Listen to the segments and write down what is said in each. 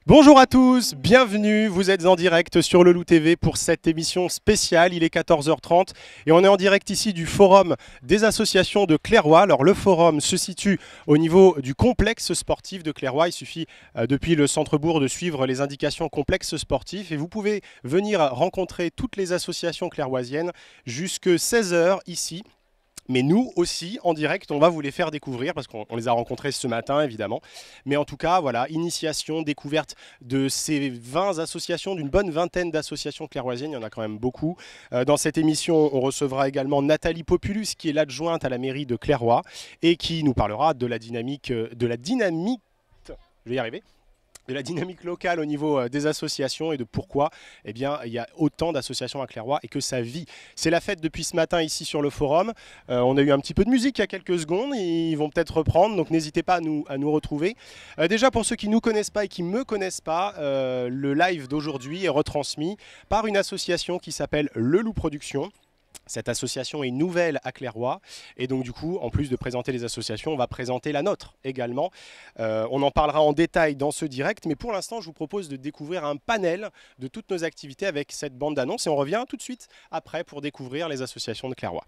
Bonjour à tous, bienvenue, vous êtes en direct sur le Loup TV pour cette émission spéciale, il est 14h30 et on est en direct ici du forum des associations de Clairoy. Alors le forum se situe au niveau du complexe sportif de Clairoy, il suffit depuis le centre-bourg de suivre les indications complexe sportif et vous pouvez venir rencontrer toutes les associations clairoisiennes jusque 16h ici. Mais nous aussi, en direct, on va vous les faire découvrir parce qu'on les a rencontrés ce matin, évidemment. Mais en tout cas, voilà, initiation, découverte de ces 20 associations, d'une bonne vingtaine d'associations clairoisiennes, il y en a quand même beaucoup. Dans cette émission, on recevra également Nathalie Populus, qui est l'adjointe à la mairie de Clairoy et qui nous parlera de la dynamique, je vais y arriver, de la dynamique locale au niveau des associations et de pourquoi il y a autant d'associations à Clairoy et que ça vit. C'est la fête depuis ce matin ici sur le forum. On a eu un petit peu de musique il y a quelques secondes, ils vont peut-être reprendre, donc n'hésitez pas à nous retrouver. Déjà pour ceux qui ne nous connaissent pas et qui ne me connaissent pas, le live d'aujourd'hui est retransmis par une association qui s'appelle Le Loup Production. Cette association est nouvelle à Clairoy et donc du coup, en plus de présenter les associations, on va présenter la nôtre également. On en parlera en détail dans ce direct, mais pour l'instant, je vous propose de découvrir un panel de toutes nos activités avec cette bande d'annonces et on revient tout de suite après pour découvrir les associations de Clairoy.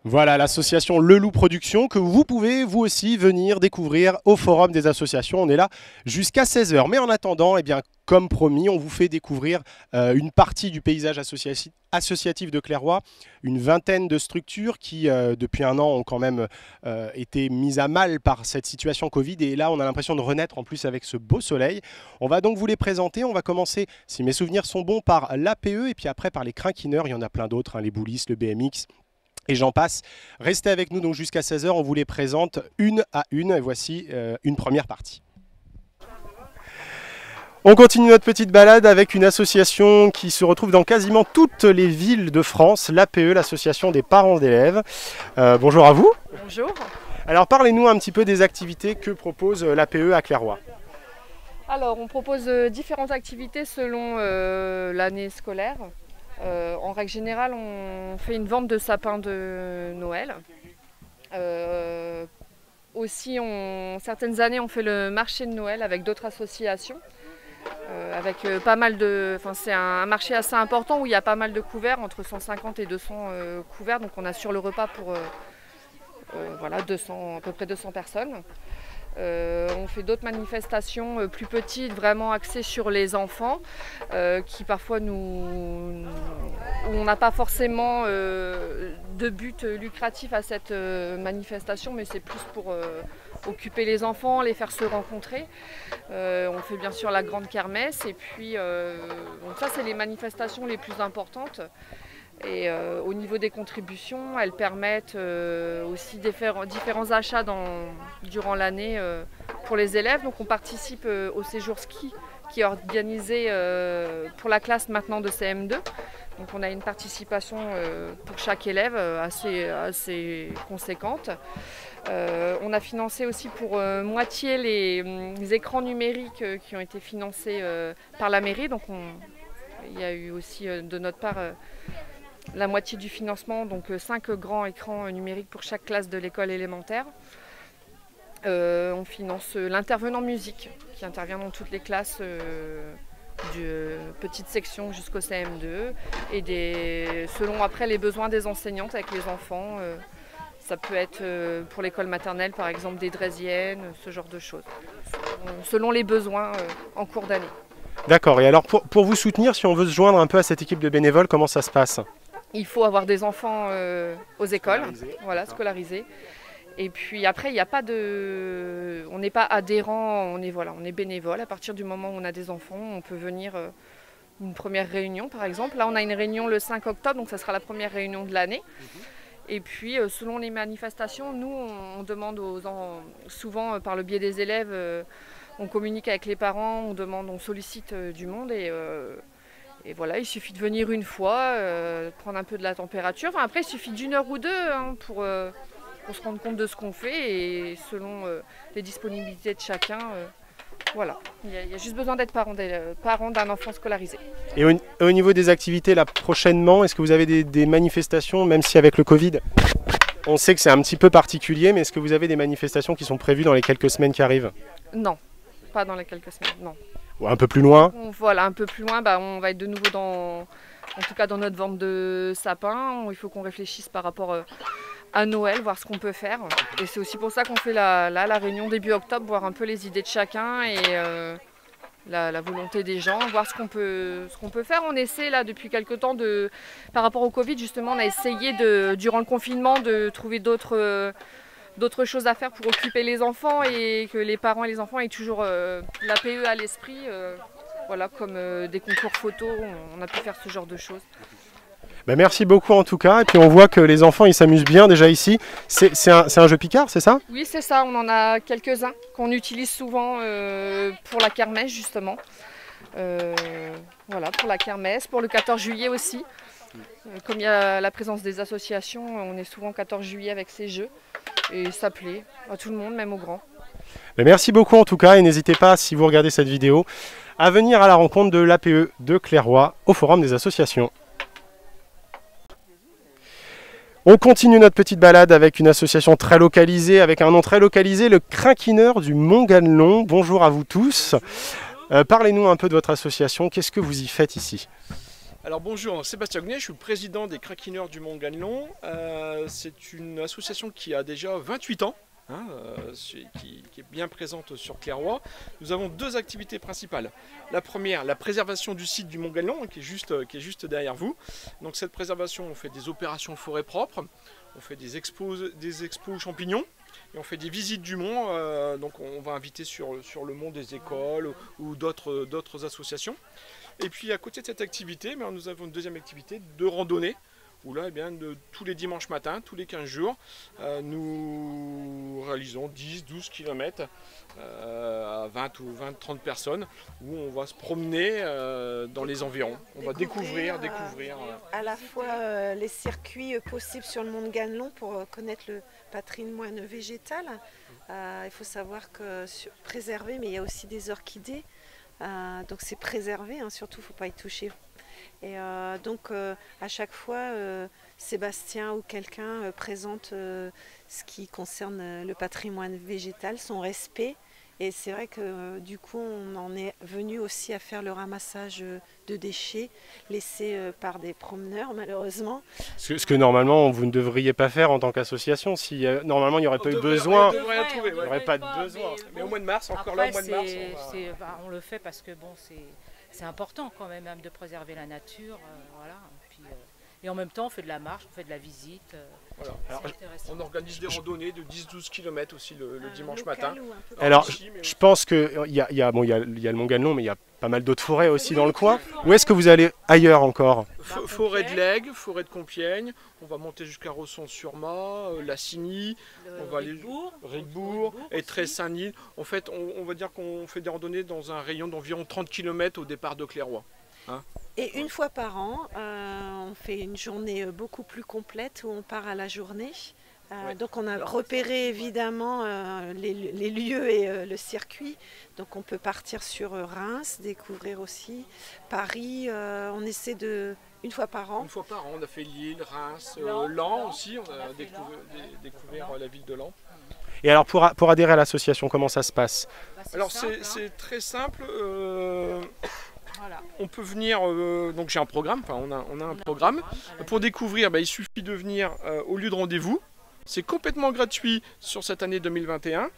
Voilà l'association Le Loup Production que vous pouvez vous aussi venir découvrir au forum des associations. On est là jusqu'à 16h. Mais en attendant, comme promis, on vous fait découvrir une partie du paysage associatif de Clairoy, une vingtaine de structures qui, depuis un an, ont quand même été mises à mal par cette situation Covid. Et là, on a l'impression de renaître en plus avec ce beau soleil. On va donc vous les présenter. On va commencer, si mes souvenirs sont bons, par l'APE et puis après par les Crinquineurs. Il y en a plein d'autres, hein, les Boulis, le BMX. Et j'en passe. Restez avec nous donc jusqu'à 16h, on vous les présente une à une. Et voici une première partie. On continue notre petite balade avec une association qui se retrouve dans quasiment toutes les villes de France, l'APE, l'association des parents d'élèves. Bonjour à vous. Bonjour. Alors parlez-nous un petit peu des activités que propose l'APE à Clairoy. Alors on propose différentes activités selon l'année scolaire. En règle générale, on fait une vente de sapins de Noël. Aussi, certaines années, on fait le marché de Noël avec d'autres associations. Avec pas mal de, c'est un marché assez important où il y a pas mal de couverts, entre 150 et 200 couverts. Donc on assure le repas pour voilà, à peu près 200 personnes. On fait d'autres manifestations plus petites, vraiment axées sur les enfants, qui parfois où on n'a pas forcément de but lucratif à cette manifestation, mais c'est plus pour occuper les enfants, les faire se rencontrer. On fait bien sûr la grande kermesse et puis donc ça c'est les manifestations les plus importantes. Et au niveau des contributions, elles permettent aussi différents achats durant l'année pour les élèves. Donc on participe au séjour ski qui est organisé pour la classe maintenant de CM2. Donc on a une participation pour chaque élève assez conséquente. On a financé aussi pour moitié les écrans numériques qui ont été financés par la mairie. Donc il y a eu aussi de notre part la moitié du financement, donc 5 grands écrans numériques pour chaque classe de l'école élémentaire. On finance l'intervenant musique qui intervient dans toutes les classes de petite section jusqu'au CM2 et selon après les besoins des enseignantes avec les enfants. Ça peut être pour l'école maternelle par exemple des draisiennes, ce genre de choses, selon les besoins en cours d'année. D'accord, et alors pour vous soutenir, si on veut se joindre un peu à cette équipe de bénévoles, comment ça se passe? Il faut avoir des enfants aux écoles, scolarisés. Et puis après, il n'y a pas de... on n'est pas adhérent, on est bénévole. À partir du moment où on a des enfants, on peut venir une première réunion par exemple. Là, on a une réunion le 5 octobre, donc ça sera la première réunion de l'année. Et puis, selon les manifestations, nous, on demande souvent par le biais des élèves, on communique avec les parents, on sollicite du monde et voilà, il suffit de venir une fois, prendre un peu de la température. Enfin, après, il suffit d'une heure ou deux pour se rendre compte de ce qu'on fait et selon les disponibilités de chacun. Voilà, il y a juste besoin d'être parent d'un enfant scolarisé. Et au niveau des activités, là, prochainement, est-ce que vous avez des manifestations, même si avec le Covid, on sait que c'est un petit peu particulier, mais est-ce que vous avez des manifestations qui sont prévues dans les quelques semaines qui arrivent? Non, pas dans les quelques semaines, non. Ou un peu plus loin? Voilà, un peu plus loin, on va être de nouveau en tout cas dans notre vente de sapins. Il faut qu'on réfléchisse par rapport à Noël, voir ce qu'on peut faire. Et c'est aussi pour ça qu'on fait la réunion début octobre, voir un peu les idées de chacun et la volonté des gens, voir ce qu'on peut faire. On essaie là depuis quelques temps, par rapport au Covid justement, on a essayé durant le confinement de trouver d'autres choses à faire pour occuper les enfants et que les parents et les enfants aient toujours l'APE à l'esprit. Voilà, comme des concours photos, on a pu faire ce genre de choses. Ben merci beaucoup en tout cas, et puis on voit que les enfants ils s'amusent bien déjà ici. C'est un jeu Picard, c'est ça? Oui, c'est ça, on en a quelques-uns qu'on utilise souvent pour la kermesse justement. Voilà, pour la kermesse, pour le 14 juillet aussi. Comme il y a la présence des associations, on est souvent 14 juillet avec ces jeux. Et ça plaît à tout le monde, même aux grands. Ben merci beaucoup en tout cas, et n'hésitez pas, si vous regardez cette vidéo, à venir à la rencontre de l'APE de Clairoy au Forum des associations. On continue notre petite balade avec une association très localisée, avec un nom très localisé, le Crinquineur du Mont-Ganelon. Bonjour à vous tous. Parlez-nous un peu de votre association, qu'est-ce que vous y faites ici? Alors bonjour, Sébastien Gounet, je suis le président des Crinquineurs du Mont-Ganelon. C'est une association qui a déjà 28 ans. Qui est bien présente sur Clairoy. Nous avons deux activités principales. La première, la préservation du site du Mont-Ganelon, qui est juste derrière vous. Donc cette préservation, on fait des opérations forêt propre, on fait des expos champignons, et on fait des visites du mont. Donc on va inviter sur le mont des écoles ou d'autres associations. Et puis à côté de cette activité, nous avons une deuxième activité de randonnée, où là, tous les dimanches matins, tous les 15 jours, nous réalisons 10-12 km à 20 ou 30 personnes, où on va se promener dans les environs. On va découvrir à la fois les circuits possibles sur le Mont-Ganelon pour connaître le patrimoine végétal. Il faut savoir que préservé, mais il y a aussi des orchidées. Donc c'est préservé, surtout il ne faut pas y toucher. Et donc à chaque fois Sébastien ou quelqu'un présente ce qui concerne le patrimoine végétal, son respect. Et c'est vrai que du coup on en est venu aussi à faire le ramassage de déchets laissés par des promeneurs malheureusement. Ce que normalement vous ne devriez pas faire en tant qu'association. Si normalement il n'y aurait pas eu besoin, il n'y aurait pas de besoin. Mais au mois de mars, après, là au mois de mars, on le fait parce que bon, c'est important quand même de préserver la nature. Voilà. Et en même temps on fait de la marche, on fait de la visite. Voilà. Alors, on organise des randonnées de 10-12 km aussi le dimanche matin. Alors je pense qu'il y a le Mont-Ganelon, mais il y a pas mal d'autres forêts aussi dans le coin. Où est-ce que vous allez ailleurs encore? Forêt de l'Aigle, forêt de Compiègne, on va monter jusqu'à Rosson-sur-Ma, La Cigny, on va aller Rigbourg et Tré-Saint-Nil. En fait, on va dire qu'on fait des randonnées dans un rayon d'environ 30 km au départ de Clairoy. Et une fois par an, on fait une journée beaucoup plus complète où on part à la journée Donc on a repéré évidemment les lieux et le circuit. Donc on peut partir sur Reims, découvrir aussi Paris. On essaie une fois par an. Une fois par an, on a fait Lille, Reims, Laon aussi. On a découvert la ville de Laon. Et alors pour adhérer à l'association, comment ça se passe? Alors c'est très simple. Voilà. On peut venir, donc j'ai un programme, enfin on a un programme. Pour découvrir, il suffit de venir au lieu de rendez-vous. C'est complètement gratuit sur cette année 2021.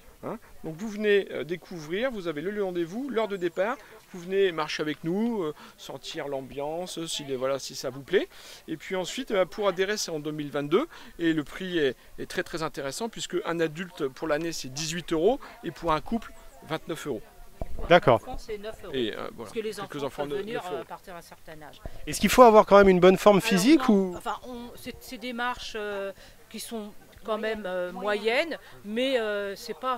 Donc vous venez découvrir, vous avez le rendez-vous, l'heure de départ. Vous venez marcher avec nous, sentir l'ambiance, si ça vous plaît. Et puis ensuite, pour adhérer, c'est en 2022. Et le prix est très très intéressant puisque un adulte pour l'année, c'est 18 € et pour un couple, 29 €. D'accord. C'est 9 €. Et Parce que les enfants peuvent venir à partir d'un certain âge. Est-ce qu'il faut avoir quand même une bonne forme physique ou... Enfin, c'est des marches qui sont quand même moyennes, mais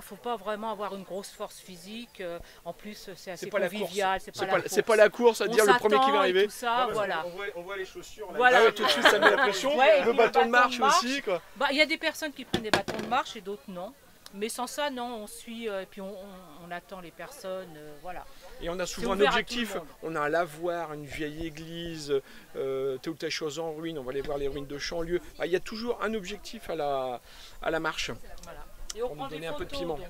faut pas vraiment avoir une grosse force physique. En plus, c'est assez convivial. C'est pas la course à dire le premier qui va arriver. Tout ça, voilà. On voit les chaussures. Là. Voilà. Ah ouais, tout de suite, ça met la pression. Le bâton de marche aussi. Il y a des personnes qui prennent des bâtons de marche et d'autres non. Mais sans ça, non, on suit et puis on attend les personnes, voilà. Et on a souvent un objectif, on a un lavoir, une vieille église, telle ou telle chose en ruine, on va aller voir les ruines de Chanlieu. Il y a toujours un objectif à la marche. Voilà. Et on prend des photos, un peu de piment. Donc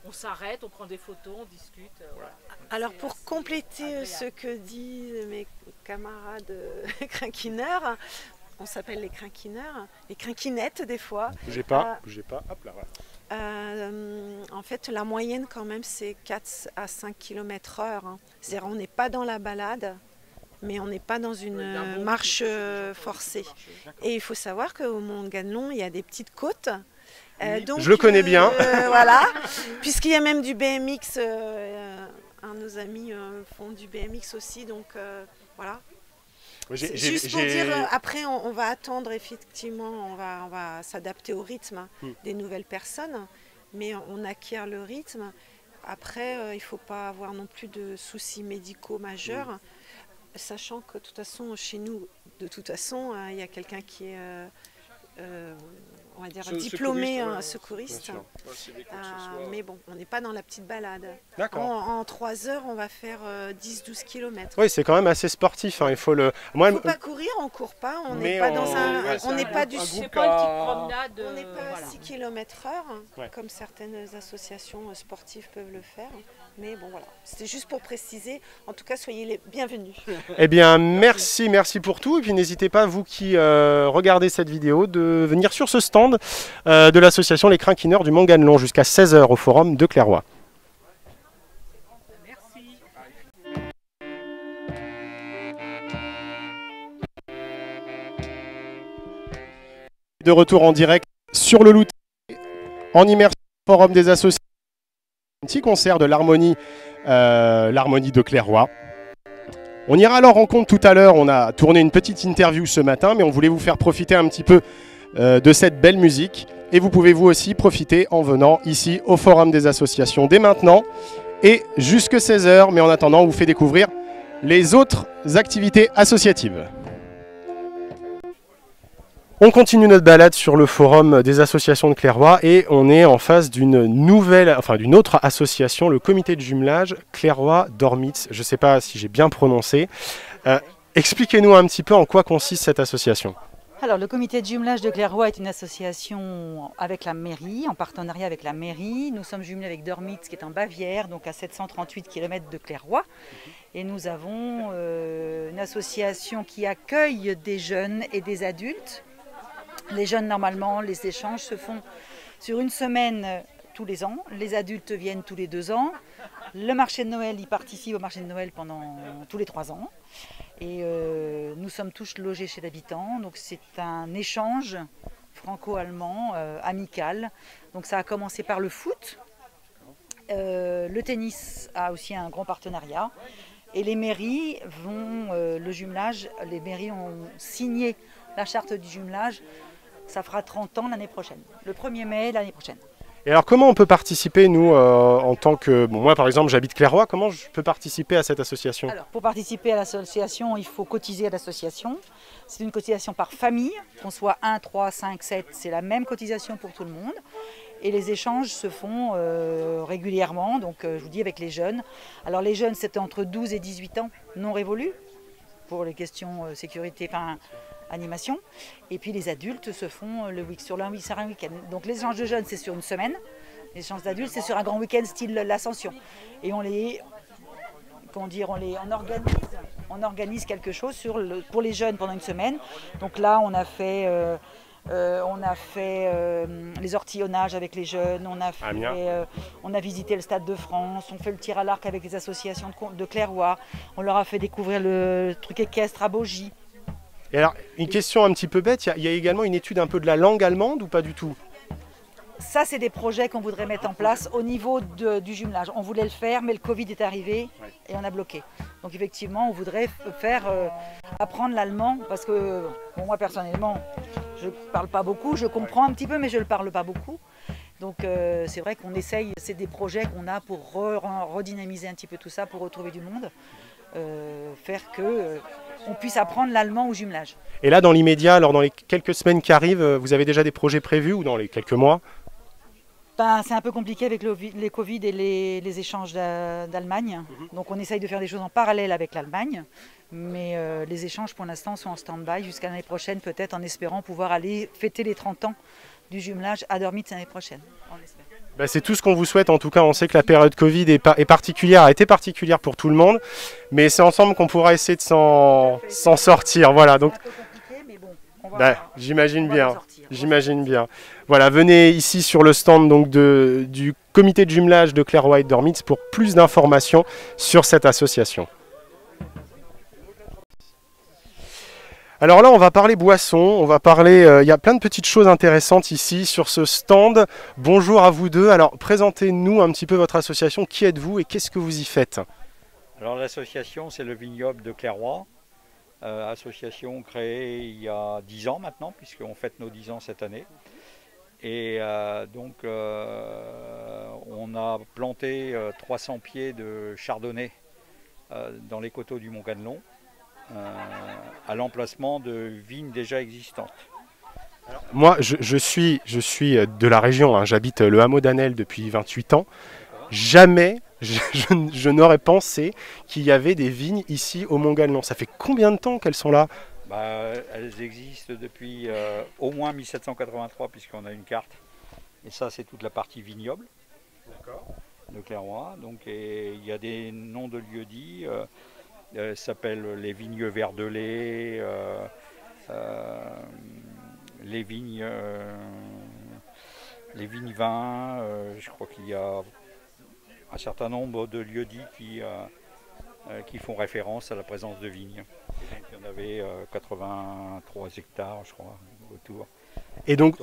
on s'arrête, on prend des photos, on discute. Voilà. Alors pour compléter ce que disent mes camarades crinquineurs, on s'appelle les crinquineurs, les crinquinettes des fois. Bougez pas, hop là, voilà. En fait, la moyenne quand même, c'est 4 à 5 km/h. C'est-à-dire on n'est pas dans la balade, mais on n'est pas dans une marche forcée. Et il faut savoir qu'au Mont Ganelon, il y a des petites côtes. Donc, je le connais bien. Voilà, puisqu'il y a même du BMX. Un de nos amis font du BMX aussi, donc voilà. Juste pour dire, après on va attendre effectivement, on va s'adapter au rythme des nouvelles personnes, mais on acquiert le rythme. Après, il ne faut pas avoir non plus de soucis médicaux majeurs, sachant que de toute façon, chez nous, il y a quelqu'un qui est on va dire diplômé secouriste. Mais bon, on n'est pas dans la petite balade. En 3 heures, on va faire 10-12 km. Oui, c'est quand même assez sportif. Il faut le. Il ne faut pas courir, on ne court pas. On n'est pas dans on n'est pas du. C'est pas une petite promenade. On n'est pas à 6 km/h, comme certaines associations sportives peuvent le faire. Mais bon, voilà. C'était juste pour préciser. En tout cas, soyez les bienvenus. Eh bien, merci pour tout. Et puis, n'hésitez pas, vous qui regardez cette vidéo, de venir sur ce stand de l'association Les Crinquineurs du Mont Ganelon jusqu'à 16 h au forum de Clairoy. Merci. De retour en direct sur le Louté, en immersion au forum des associations. Un petit concert de l'harmonie de Clairoy. On ira à leur rencontre tout à l'heure. On a tourné une petite interview ce matin, mais on voulait vous faire profiter un petit peu de cette belle musique. Et vous pouvez vous aussi profiter en venant ici au Forum des associations dès maintenant et jusque 16 h. Mais en attendant, on vous fait découvrir les autres activités associatives. On continue notre balade sur le forum des associations de Clairoy et on est en face d'une autre association, le comité de jumelage Clairoy-Dormitz. Je ne sais pas si j'ai bien prononcé. Expliquez-nous un petit peu en quoi consiste cette association. Alors, le comité de jumelage de Clairoy est une association avec la mairie, en partenariat avec la mairie. Nous sommes jumelés avec Dormitz, qui est en Bavière, donc à 738 km de Clairoy. Et nous avons une association qui accueille des jeunes et des adultes. Les jeunes, normalement, les échanges se font sur une semaine tous les ans. Les adultes viennent tous les 2 ans. Le marché de Noël, ils participent au marché de Noël pendant tous les 3 ans. Et nous sommes tous logés chez l'habitant. Donc c'est un échange franco-allemand, amical. Donc ça a commencé par le foot. Le tennis a aussi un grand partenariat. Et les mairies le jumelage, les mairies ont signé la charte du jumelage. Ça fera 30 ans l'année prochaine, le 1er mai l'année prochaine. Et alors comment on peut participer, nous, en tant que... Bon, moi par exemple j'habite Clairoy, comment je peux participer à cette association? Alors, pour participer à l'association, il faut cotiser à l'association. C'est une cotisation par famille, qu'on soit 1, 3, 5, 7, c'est la même cotisation pour tout le monde. Et les échanges se font régulièrement, donc je vous dis avec les jeunes. Alors les jeunes, c'était entre 12 et 18 ans, non révolus, pour les questions sécurité, enfin animation. Et puis les adultes se font sur un week-end. Donc les échanges de jeunes, c'est sur une semaine. Les échanges d'adultes, c'est sur un grand week-end style l'Ascension. Et on organise quelque chose pour les jeunes pendant une semaine. Donc là, on a fait les ortillonnages avec les jeunes, on a visité le Stade de France, on fait le tir à l'arc avec les associations de Clairoy, on leur a fait découvrir le truc équestre à Bogie. Et alors, une question un petit peu bête, il y a également une étude un peu de la langue allemande ou pas du tout? Ça, c'est des projets qu'on voudrait mettre en place au niveau du jumelage. On voulait le faire, mais le Covid est arrivé et on a bloqué. Donc effectivement, on voudrait faire apprendre l'allemand parce que bon, moi, personnellement, je ne parle pas beaucoup. Je comprends un petit peu, mais je ne le parle pas beaucoup. Donc c'est vrai qu'on essaye, c'est des projets qu'on a pour redynamiser un petit peu tout ça, pour retrouver du monde, faire qu'on puisse apprendre l'allemand au jumelage. Et là, dans l'immédiat, alors dans les quelques semaines qui arrivent, vous avez déjà des projets prévus ou dans les quelques mois? C'est un peu compliqué avec les Covid et les échanges d'Allemagne. Donc on essaye de faire des choses en parallèle avec l'Allemagne. Mais les échanges pour l'instant sont en stand-by jusqu'à l'année prochaine, peut-être en espérant pouvoir aller fêter les 30 ans du jumelage à Dormitz l'année prochaine. C'est tout ce qu'on vous souhaite. En tout cas, on sait que la période Covid est particulière, a été particulière pour tout le monde. Mais c'est ensemble qu'on pourra essayer de s'en sortir. Voilà, donc, j'imagine bien. J'imagine bien. Voilà, venez ici sur le stand donc, du comité de jumelage de Clairoy et de Dormitz pour plus d'informations sur cette association. Alors là, on va parler boissons, on va parler... il y a plein de petites choses intéressantes ici sur ce stand. Bonjour à vous deux. Alors, présentez-nous un petit peu votre association. Qui êtes-vous et qu'est-ce que vous y faites? Alors l'association, c'est le vignoble de Clairoy. Association créée il y a 10 ans maintenant, puisqu'on fête nos 10 ans cette année. Et donc on a planté 300 pieds de chardonnay dans les coteaux du Mont Ganelon, à l'emplacement de vignes déjà existantes. Alors, moi, je suis de la région, hein. J'habite le hameau d'Annel depuis 28 ans. Jamais je n'aurais pensé qu'il y avait des vignes ici au Mont Ganelon. Ça fait combien de temps qu'elles sont là? Elles existent depuis au moins 1783, puisqu'on a une carte. Et ça, c'est toute la partie vignoble de Clairoy. Donc, il y a des noms de lieux-dits. Ça s'appelle les vignes Verdelais, les vignes vins. Je crois qu'il y a un certain nombre de lieux-dits qui font référence à la présence de vignes. Il y en avait 83 hectares, je crois, autour. Et donc,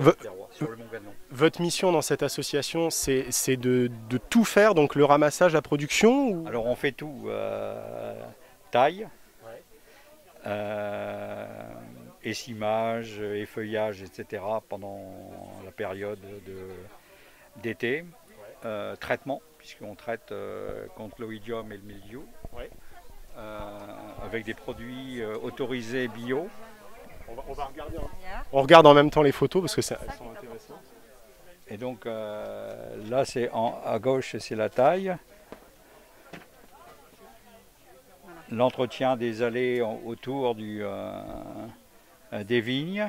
sur le Mont Ganelon. Votre mission dans cette association, c'est de tout faire, donc le ramassage, la production ou... Alors on fait tout, taille, essimage, effeuillage, etc. pendant la période d'été. Traitement, puisqu'on traite contre l'oïdium et le mildiou, avec des produits autorisés bio. On regarde en même temps les photos parce que elles sont intéressantes. Et donc là, à gauche, c'est la taille. L'entretien des allées autour des vignes.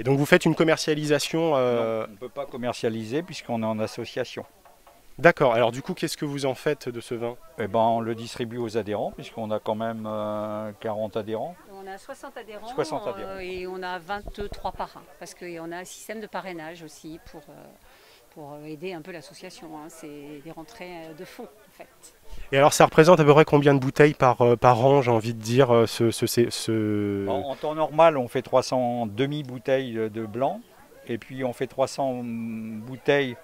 Et donc vous faites une commercialisation Non, on ne peut pas commercialiser puisqu'on est en association. D'accord, alors du coup, qu'est-ce que vous en faites de ce vin? On le distribue aux adhérents, puisqu'on a quand même 40 adhérents. On a 60 adhérents, 60 adhérents. Et on a 23 parrains, parce qu'on a un système de parrainage aussi pour aider un peu l'association. Hein. C'est des rentrées de fonds, en fait. Et alors, ça représente à peu près combien de bouteilles par an, j'ai envie de dire En temps normal, on fait 300 demi-bouteilles de blanc, et puis on fait 300 bouteilles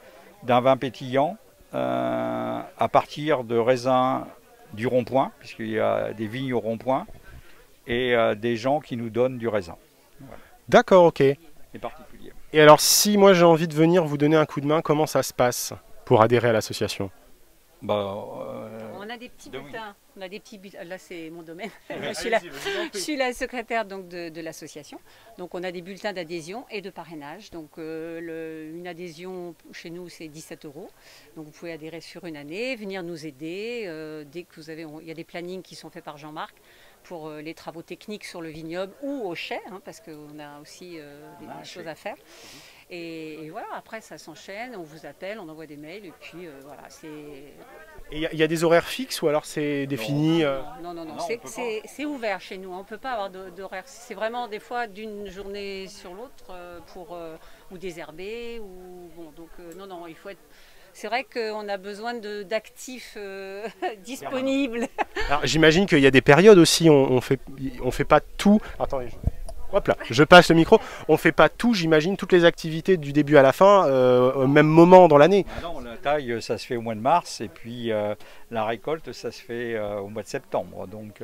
d'un vin pétillant, à partir de raisins du rond-point, puisqu'il y a des vignes au rond-point, et des gens qui nous donnent du raisin. Voilà. D'accord, ok. C'est particulier. Et alors, si moi j'ai envie de venir vous donner un coup de main, comment ça se passe pour adhérer à l'association? On a des petits bulletins. On a des petits bulletins. Là, c'est mon domaine. Je suis la secrétaire donc, de l'association. Donc, on a des bulletins d'adhésion et de parrainage. Donc, une adhésion chez nous, c'est 17 €. Donc, vous pouvez adhérer sur une année, venir nous aider. Dès que vous avez, il y a des plannings qui sont faits par Jean-Marc pour les travaux techniques sur le vignoble ou au chai, parce qu'on a aussi des choses à faire. Et voilà, après ça s'enchaîne, on vous appelle, on envoie des mails et puis voilà, c'est... Et il y a des horaires fixes ou alors c'est défini? Non, c'est ouvert chez nous, on ne peut pas avoir d'horaire. C'est vraiment des fois d'une journée sur l'autre ou désherber. Non, il faut être... C'est vrai qu'on a besoin d'actifs disponibles. Alors j'imagine qu'il y a des périodes aussi, on fait pas tout. Attendez, hop là, je passe le micro. On fait pas tout, j'imagine, toutes les activités du début à la fin au même moment dans l'année. Non, la taille, ça se fait au mois de mars et puis la récolte, ça se fait au mois de septembre. Donc,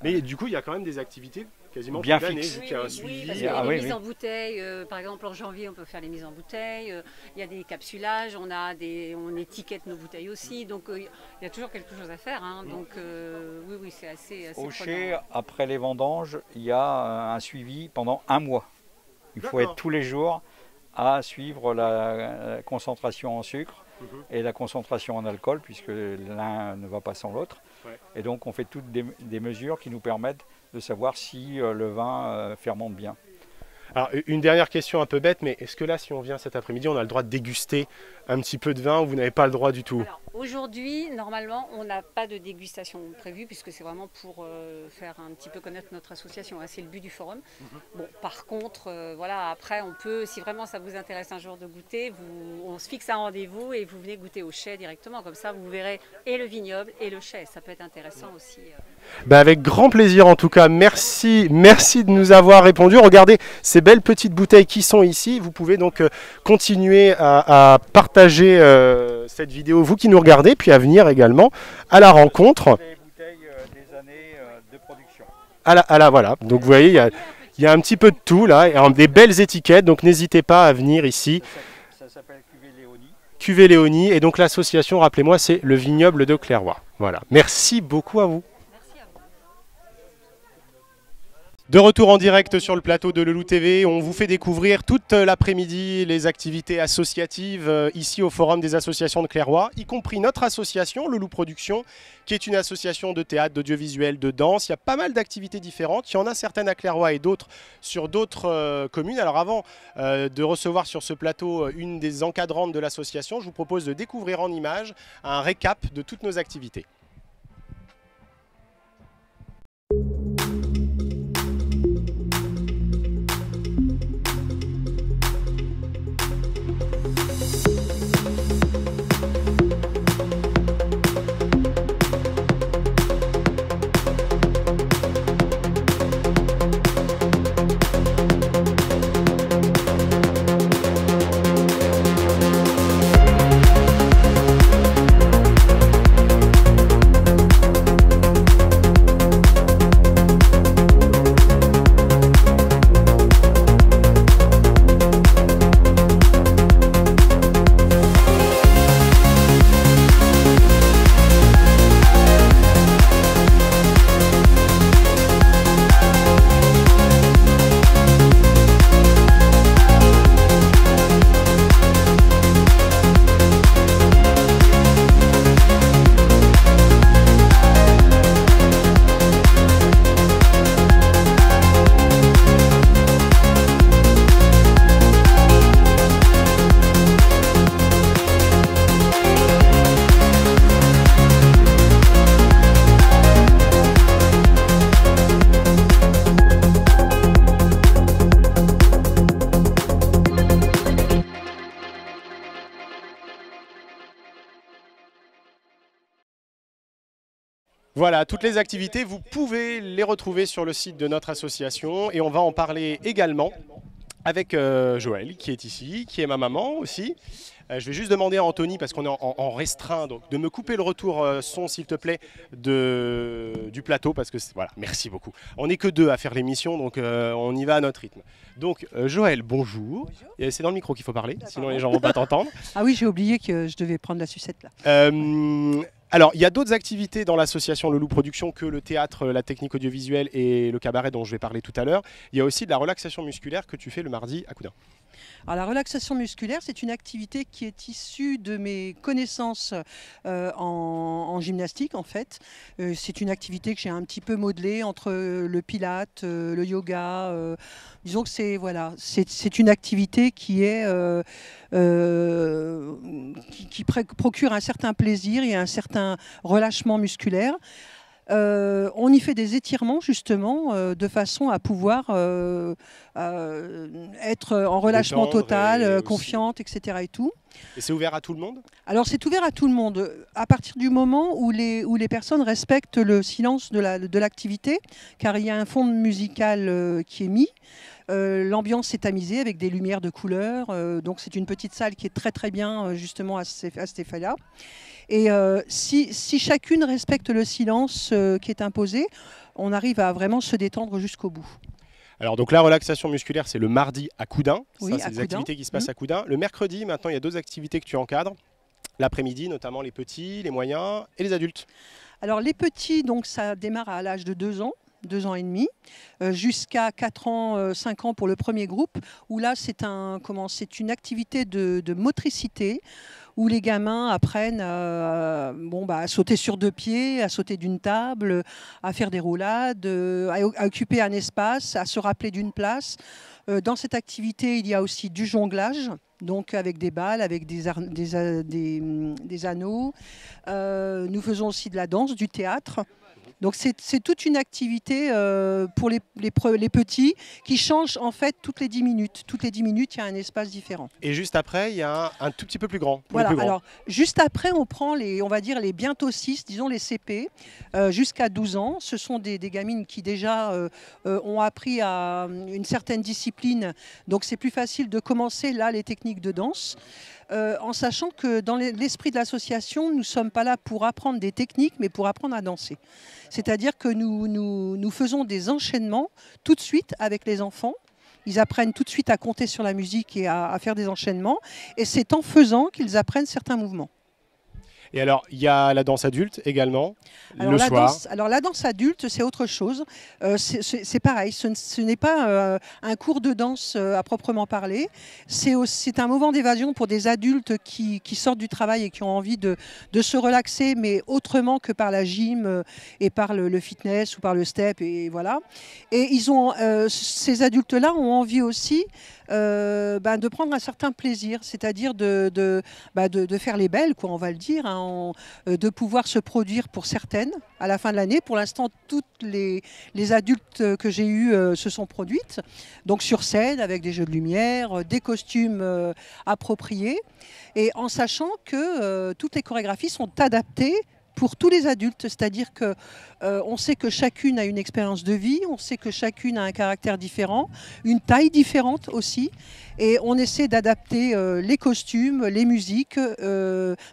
mais du coup, il y a quand même des activités quasiment bien toute l'année, fixe. vu qu'il y a un suivi. Oui, parce qu'il y a les mises en bouteille. Par exemple, en janvier, on peut faire les mises en bouteille. Il y a des capsulages, on étiquette nos bouteilles aussi. Donc, il y a toujours quelque chose à faire. Donc, oui, c'est assez au prenant. chai, après les vendanges, il y a un suivi pendant un mois. Il faut être tous les jours à suivre la concentration en sucre et la concentration en alcool, puisque l'un ne va pas sans l'autre. Ouais. Et donc, on fait toutes des mesures qui nous permettent de savoir si le vin fermente bien. Alors, une dernière question un peu bête, mais est-ce que là, si on vient cet après-midi, on a le droit de déguster un petit peu de vin ou vous n'avez pas le droit du tout? Alors, aujourd'hui, normalement, on n'a pas de dégustation prévue puisque c'est vraiment pour faire un petit peu connaître notre association. C'est le but du forum. Bon, par contre, voilà, après, on peut, si vraiment ça vous intéresse un jour de goûter, on se fixe un rendez-vous et vous venez goûter au chai directement. Comme ça, vous verrez et le vignoble et le chai. Ça peut être intéressant aussi. Avec grand plaisir en tout cas, merci de nous avoir répondu. Regardez ces belles petites bouteilles qui sont ici. Vous pouvez donc continuer à partager cette vidéo, vous qui nous regardez, puis à venir également à la rencontre. Des bouteilles des années de production. Voilà, donc vous voyez, il y a un petit peu de tout là, et des belles étiquettes, donc n'hésitez pas à venir ici. Ça s'appelle Cuvée Léonie. Cuvée Léonie, et donc l'association, rappelez-moi, c'est le vignoble de Clairoix. Voilà, merci beaucoup à vous. De retour en direct sur le plateau de Le Loup TV, on vous fait découvrir toute l'après-midi les activités associatives ici au Forum des associations de Clairoix, y compris notre association, Le Loup Production, qui est une association de théâtre, d'audiovisuel, de danse. Il y a pas mal d'activités différentes, il y en a certaines à Clairoix et d'autres sur d'autres communes. Alors avant de recevoir sur ce plateau une des encadrantes de l'association, je vous propose de découvrir en images un récap de toutes nos activités. Voilà, toutes les activités, vous pouvez les retrouver sur le site de notre association et on va en parler également avec Joël qui est ici, qui est ma maman aussi. Je vais juste demander à Anthony, parce qu'on est en restreint, donc, de me couper le retour son, s'il te plaît, du plateau, parce que voilà, merci beaucoup. On n'est que deux à faire l'émission, donc on y va à notre rythme. Donc Joël, bonjour. C'est dans le micro qu'il faut parler, sinon les gens ne vont pas t'entendre. Ah oui, j'ai oublié que je devais prendre la sucette là. Alors, il y a d'autres activités dans l'association Le Loup Production que le théâtre, la technique audiovisuelle et le cabaret dont je vais parler tout à l'heure. Il y a aussi de la relaxation musculaire que tu fais le mardi à Coudun. Alors, la relaxation musculaire, c'est une activité qui est issue de mes connaissances en gymnastique, en fait. C'est une activité que j'ai un petit peu modelée entre le pilate, le yoga. Disons que c'est voilà, c'est une activité qui est qui procure un certain plaisir et un certain relâchement musculaire. On y fait des étirements justement de façon à pouvoir être en relâchement total, confiante, etc. et tout. Et c'est ouvert à tout le monde? Alors c'est ouvert à tout le monde à partir du moment où les personnes respectent le silence de l'activité, car il y a un fond musical qui est mis. L'ambiance est tamisée avec des lumières de couleur, donc c'est une petite salle qui est très très bien justement à cet effet-là. Et si chacune respecte le silence qui est imposé, on arrive à vraiment se détendre jusqu'au bout. Alors donc la relaxation musculaire, c'est le mardi à Coudun. Oui, ça, c'est des activités qui se passent à Coudun. Le mercredi, maintenant, il y a d'autres activités que tu encadres. L'après-midi, notamment les petits, les moyens et les adultes. Alors les petits, donc ça démarre à l'âge de 2 ans. 2 ans et demi, jusqu'à 4 ans, 5 ans pour le premier groupe, où là c'est une activité de motricité, où les gamins apprennent à sauter sur 2 pieds, à sauter d'une table, à faire des roulades, à occuper un espace, à se rappeler d'une place. Dans cette activité, il y a aussi du jonglage, donc avec des balles, avec des anneaux. Nous faisons aussi de la danse, du théâtre. Donc c'est toute une activité pour les petits qui change en fait toutes les 10 minutes. Toutes les 10 minutes, il y a un espace différent. Et juste après, il y a un tout petit peu plus grand. Voilà, alors juste après, on prend on va dire les bientôt 6, disons les CP, jusqu'à 12 ans. Ce sont des gamines qui déjà ont appris à une certaine discipline. Donc c'est plus facile de commencer là les techniques de danse. En sachant que dans l'esprit de l'association, nous ne sommes pas là pour apprendre des techniques, mais pour apprendre à danser. C'est-à-dire que nous faisons des enchaînements tout de suite avec les enfants. Ils apprennent tout de suite à compter sur la musique et à faire des enchaînements. Et c'est en faisant qu'ils apprennent certains mouvements. Et alors, il y a la danse adulte également, le soir. Alors la danse adulte, c'est autre chose. C'est pareil, ce n'est pas un cours de danse à proprement parler. C'est un moment d'évasion pour des adultes qui sortent du travail et qui ont envie de se relaxer, mais autrement que par la gym et par le fitness ou par le step. Et voilà. Et ces adultes-là ont envie aussi de prendre un certain plaisir, c'est-à-dire de faire les belles, quoi, on va le dire, hein, de pouvoir se produire pour certaines à la fin de l'année. Pour l'instant, toutes les adultes que j'ai eues se sont produites, donc sur scène avec des jeux de lumière, des costumes appropriés, et en sachant que toutes les chorégraphies sont adaptées pour tous les adultes, c'est-à-dire que on sait que chacune a une expérience de vie, on sait que chacune a un caractère différent, une taille différente aussi, et on essaie d'adapter les costumes, les musiques,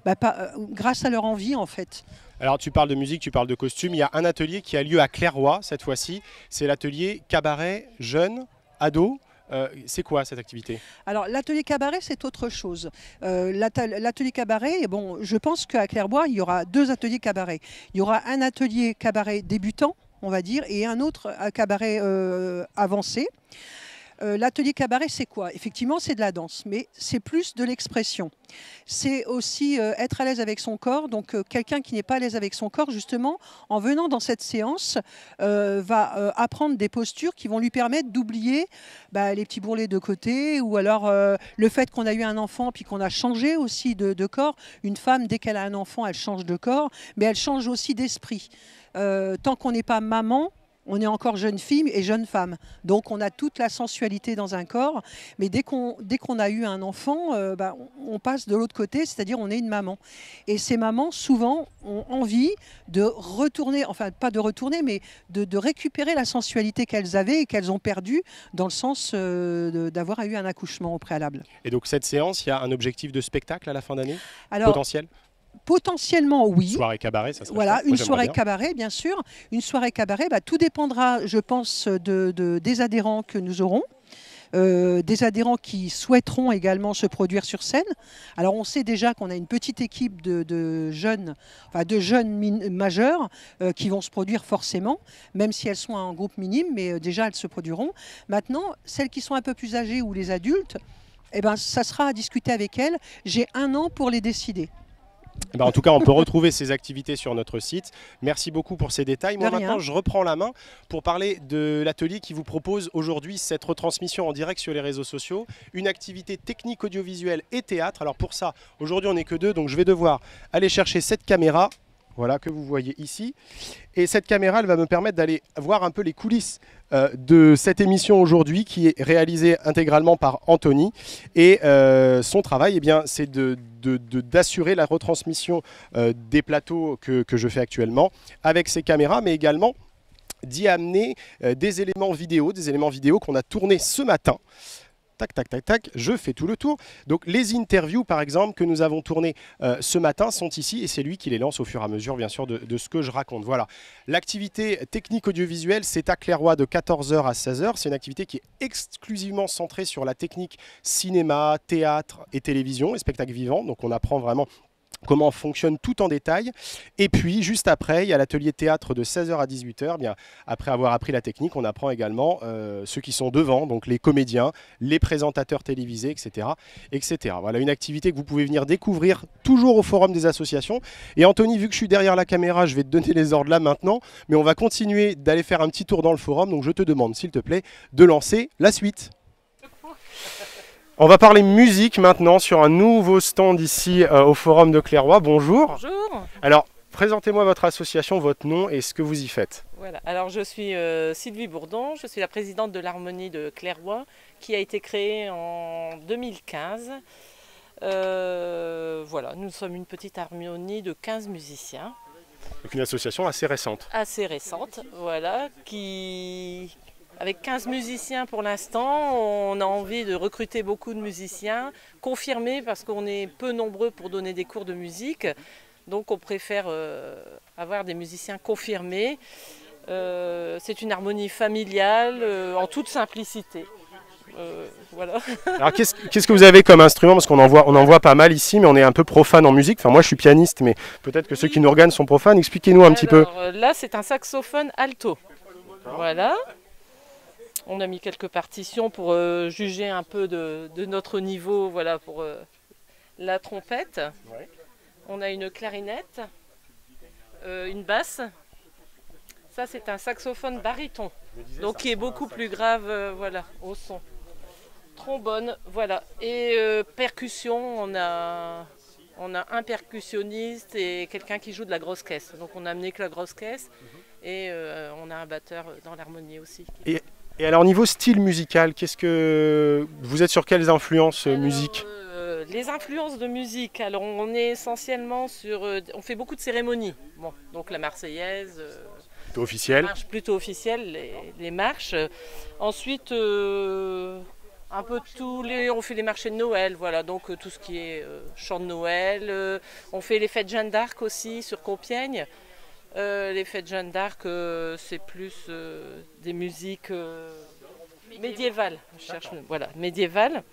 grâce à leur envie en fait. Alors tu parles de musique, tu parles de costumes, il y a un atelier qui a lieu à Clairoy cette fois-ci, c'est l'atelier cabaret jeunes, ados. C'est quoi cette activité? Alors l'atelier cabaret, c'est autre chose. L'atelier cabaret, bon, je pense qu'à Clairbois, il y aura 2 ateliers cabaret. Il y aura un atelier cabaret débutant, on va dire, et un autre cabaret avancé. L'atelier cabaret, c'est quoi? Effectivement, c'est de la danse, mais c'est plus de l'expression. C'est aussi être à l'aise avec son corps. Donc, quelqu'un qui n'est pas à l'aise avec son corps, justement, en venant dans cette séance, va apprendre des postures qui vont lui permettre d'oublier les petits bourrelets de côté, ou alors le fait qu'on a eu un enfant puis qu'on a changé aussi de corps. Une femme, dès qu'elle a un enfant, elle change de corps, mais elle change aussi d'esprit. Tant qu'on n'est pas maman, on est encore jeune fille et jeune femme. Donc on a toute la sensualité dans un corps. Mais dès qu'on a eu un enfant, on passe de l'autre côté, c'est-à-dire on est une maman. Et ces mamans, souvent, ont envie de retourner, enfin pas de retourner, mais de récupérer la sensualité qu'elles avaient et qu'elles ont perdue dans le sens d'avoir eu un accouchement au préalable. Et donc cette séance, il y a un objectif de spectacle à la fin d'année potentiel? Potentiellement, oui. Une soirée cabaret, ça serait Voilà, ça. une soirée cabaret, bien sûr. Une soirée cabaret, tout dépendra, je pense, des adhérents que nous aurons. Des adhérents qui souhaiteront également se produire sur scène. Alors on sait déjà qu'on a une petite équipe de jeunes majeurs qui vont se produire forcément, même si elles sont en groupe minime, mais déjà elles se produiront. Maintenant, celles qui sont un peu plus âgées ou les adultes, ça sera à discuter avec elles. J'ai 1 an pour les décider. En tout cas, on peut retrouver ces activités sur notre site. Merci beaucoup pour ces détails. Moi, maintenant, je reprends la main pour parler de l'atelier qui vous propose aujourd'hui cette retransmission en direct sur les réseaux sociaux. Une activité technique, audiovisuelle et théâtre. Alors pour ça, aujourd'hui, on n'est que 2, donc je vais devoir aller chercher cette caméra. Voilà, que vous voyez ici. Et cette caméra, elle va me permettre d'aller voir un peu les coulisses de cette émission aujourd'hui qui est réalisée intégralement par Anthony. Et son travail, c'est d'assurer la retransmission des plateaux que je fais actuellement avec ces caméras, mais également d'y amener des éléments vidéo qu'on a tournés ce matin. Tac, tac, tac, tac, je fais tout le tour. Donc les interviews par exemple que nous avons tournées ce matin sont ici et c'est lui qui les lance au fur et à mesure bien sûr de ce que je raconte. Voilà, l'activité technique audiovisuelle c'est à Clairoy de 14h à 16h. C'est une activité qui est exclusivement centrée sur la technique cinéma, théâtre et télévision et spectacle vivant. Donc on apprend vraiment comment fonctionne tout en détail. Et puis, juste après, il y a l'atelier théâtre de 16h à 18h. Bien, après avoir appris la technique, on apprend également ceux qui sont devant, donc les comédiens, les présentateurs télévisés, etc., etc. Voilà une activité que vous pouvez venir découvrir toujours au Forum des associations. Et Anthony, vu que je suis derrière la caméra, je vais te donner les ordres là maintenant, mais on va continuer d'aller faire un petit tour dans le forum. Donc je te demande, s'il te plaît, de lancer la suite. On va parler musique maintenant sur un nouveau stand ici au Forum de Clairoy. Bonjour. Bonjour. Alors, présentez-moi votre association, votre nom et ce que vous y faites. Voilà. Alors, je suis Sylvie Bourdon, je suis la présidente de l'Harmonie de Clairoy qui a été créée en 2015. Voilà, nous sommes une petite harmonie de 15 musiciens. Donc une association assez récente. Assez récente, voilà, avec 15 musiciens pour l'instant, on a envie de recruter beaucoup de musiciens, confirmés parce qu'on est peu nombreux pour donner des cours de musique. Donc on préfère avoir des musiciens confirmés. C'est une harmonie familiale en toute simplicité. Voilà. Alors qu'est-ce que vous avez comme instrument? Parce qu'on en voit pas mal ici, mais on est un peu profane en musique. Enfin moi je suis pianiste, mais peut-être que ceux qui nous regardent sont profanes. Expliquez-nous un petit peu. Là c'est un saxophone alto. Voilà. On a mis quelques partitions pour juger un peu de notre niveau, voilà, pour la trompette. Ouais. On a une clarinette, une basse. Ça, c'est un saxophone baryton, donc qui est beaucoup plus grave, voilà, au son. Trombone, voilà. Et percussion, on a un percussionniste et quelqu'un qui joue de la grosse caisse. Donc on a amené que la grosse caisse et on a un batteur dans l'harmonie aussi. Et alors niveau style musical, vous êtes sur quelles influences musique? Les influences de musique, alors on est essentiellement on fait beaucoup de cérémonies. Bon, donc la Marseillaise, plutôt officielle. Plutôt officielle, les marches. Ensuite, un peu on fait les marchés de Noël, voilà, donc tout ce qui est chant de Noël. On fait les fêtes Jeanne d'Arc aussi sur Compiègne. Les fêtes Jeanne d'Arc, c'est plus des musiques médiévales. Voilà, médiévales.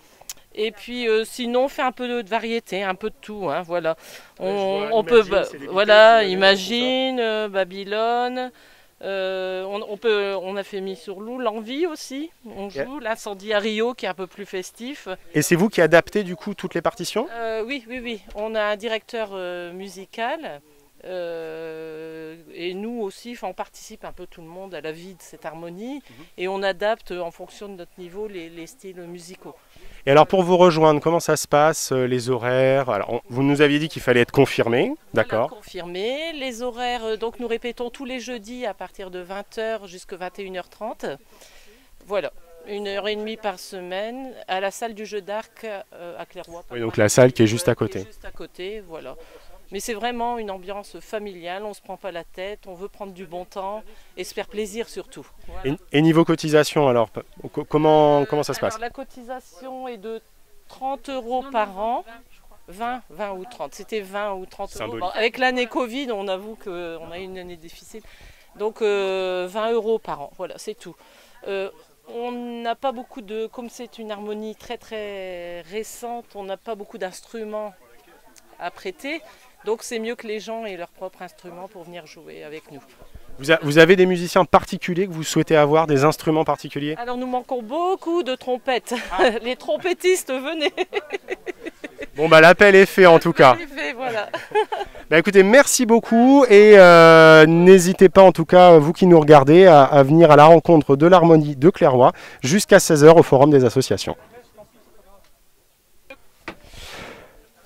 Et puis sinon, on fait un peu de variété, un peu de tout. Hein, voilà. On peut, voilà, Imagine, Babylone. On a fait Mis sur Loup, l'Envie aussi. On joue l'Incendie à Rio qui est un peu plus festif. Et c'est vous qui adaptez du coup toutes les partitions? Oui. On a un directeur musical. Et nous aussi, on participe un peu tout le monde à la vie de cette harmonie et on adapte en fonction de notre niveau les styles musicaux. Et alors pour vous rejoindre, comment ça se passe, les horaires? Alors, vous nous aviez dit qu'il fallait être confirmé, d'accord. Voilà, confirmé. Les horaires, donc nous répétons tous les jeudis à partir de 20 h jusqu'à 21 h 30. Voilà, 1h30 par semaine à la salle du jeu d'arc à Clairoy. Oui, donc la salle qui est juste à côté. Juste à côté, voilà. Mais c'est vraiment une ambiance familiale, on ne se prend pas la tête, on veut prendre du bon temps et se faire plaisir surtout. Voilà. Et niveau cotisation, alors, comment ça se passe? La cotisation est de 30 € par an, 20 ou 30, c'était 20 ou 30 €. Bon, avec l'année Covid, on avoue qu'on a eu une année difficile, donc 20 € par an, voilà, c'est tout. On n'a pas beaucoup de, comme c'est une harmonie très très récente, on n'a pas beaucoup d'instruments à prêter. Donc c'est mieux que les gens aient leur propre instrument pour venir jouer avec nous. Vous avez des musiciens particuliers que vous souhaitez avoir, des instruments particuliers? Alors nous manquons beaucoup de trompettes. Les trompettistes, venez. Bon bah l'appel est fait en tout cas. L'appel est fait, voilà. Bah écoutez, merci beaucoup et n'hésitez pas en tout cas, vous qui nous regardez, à venir à la rencontre de l'harmonie de Clairoy jusqu'à 16 h au Forum des associations.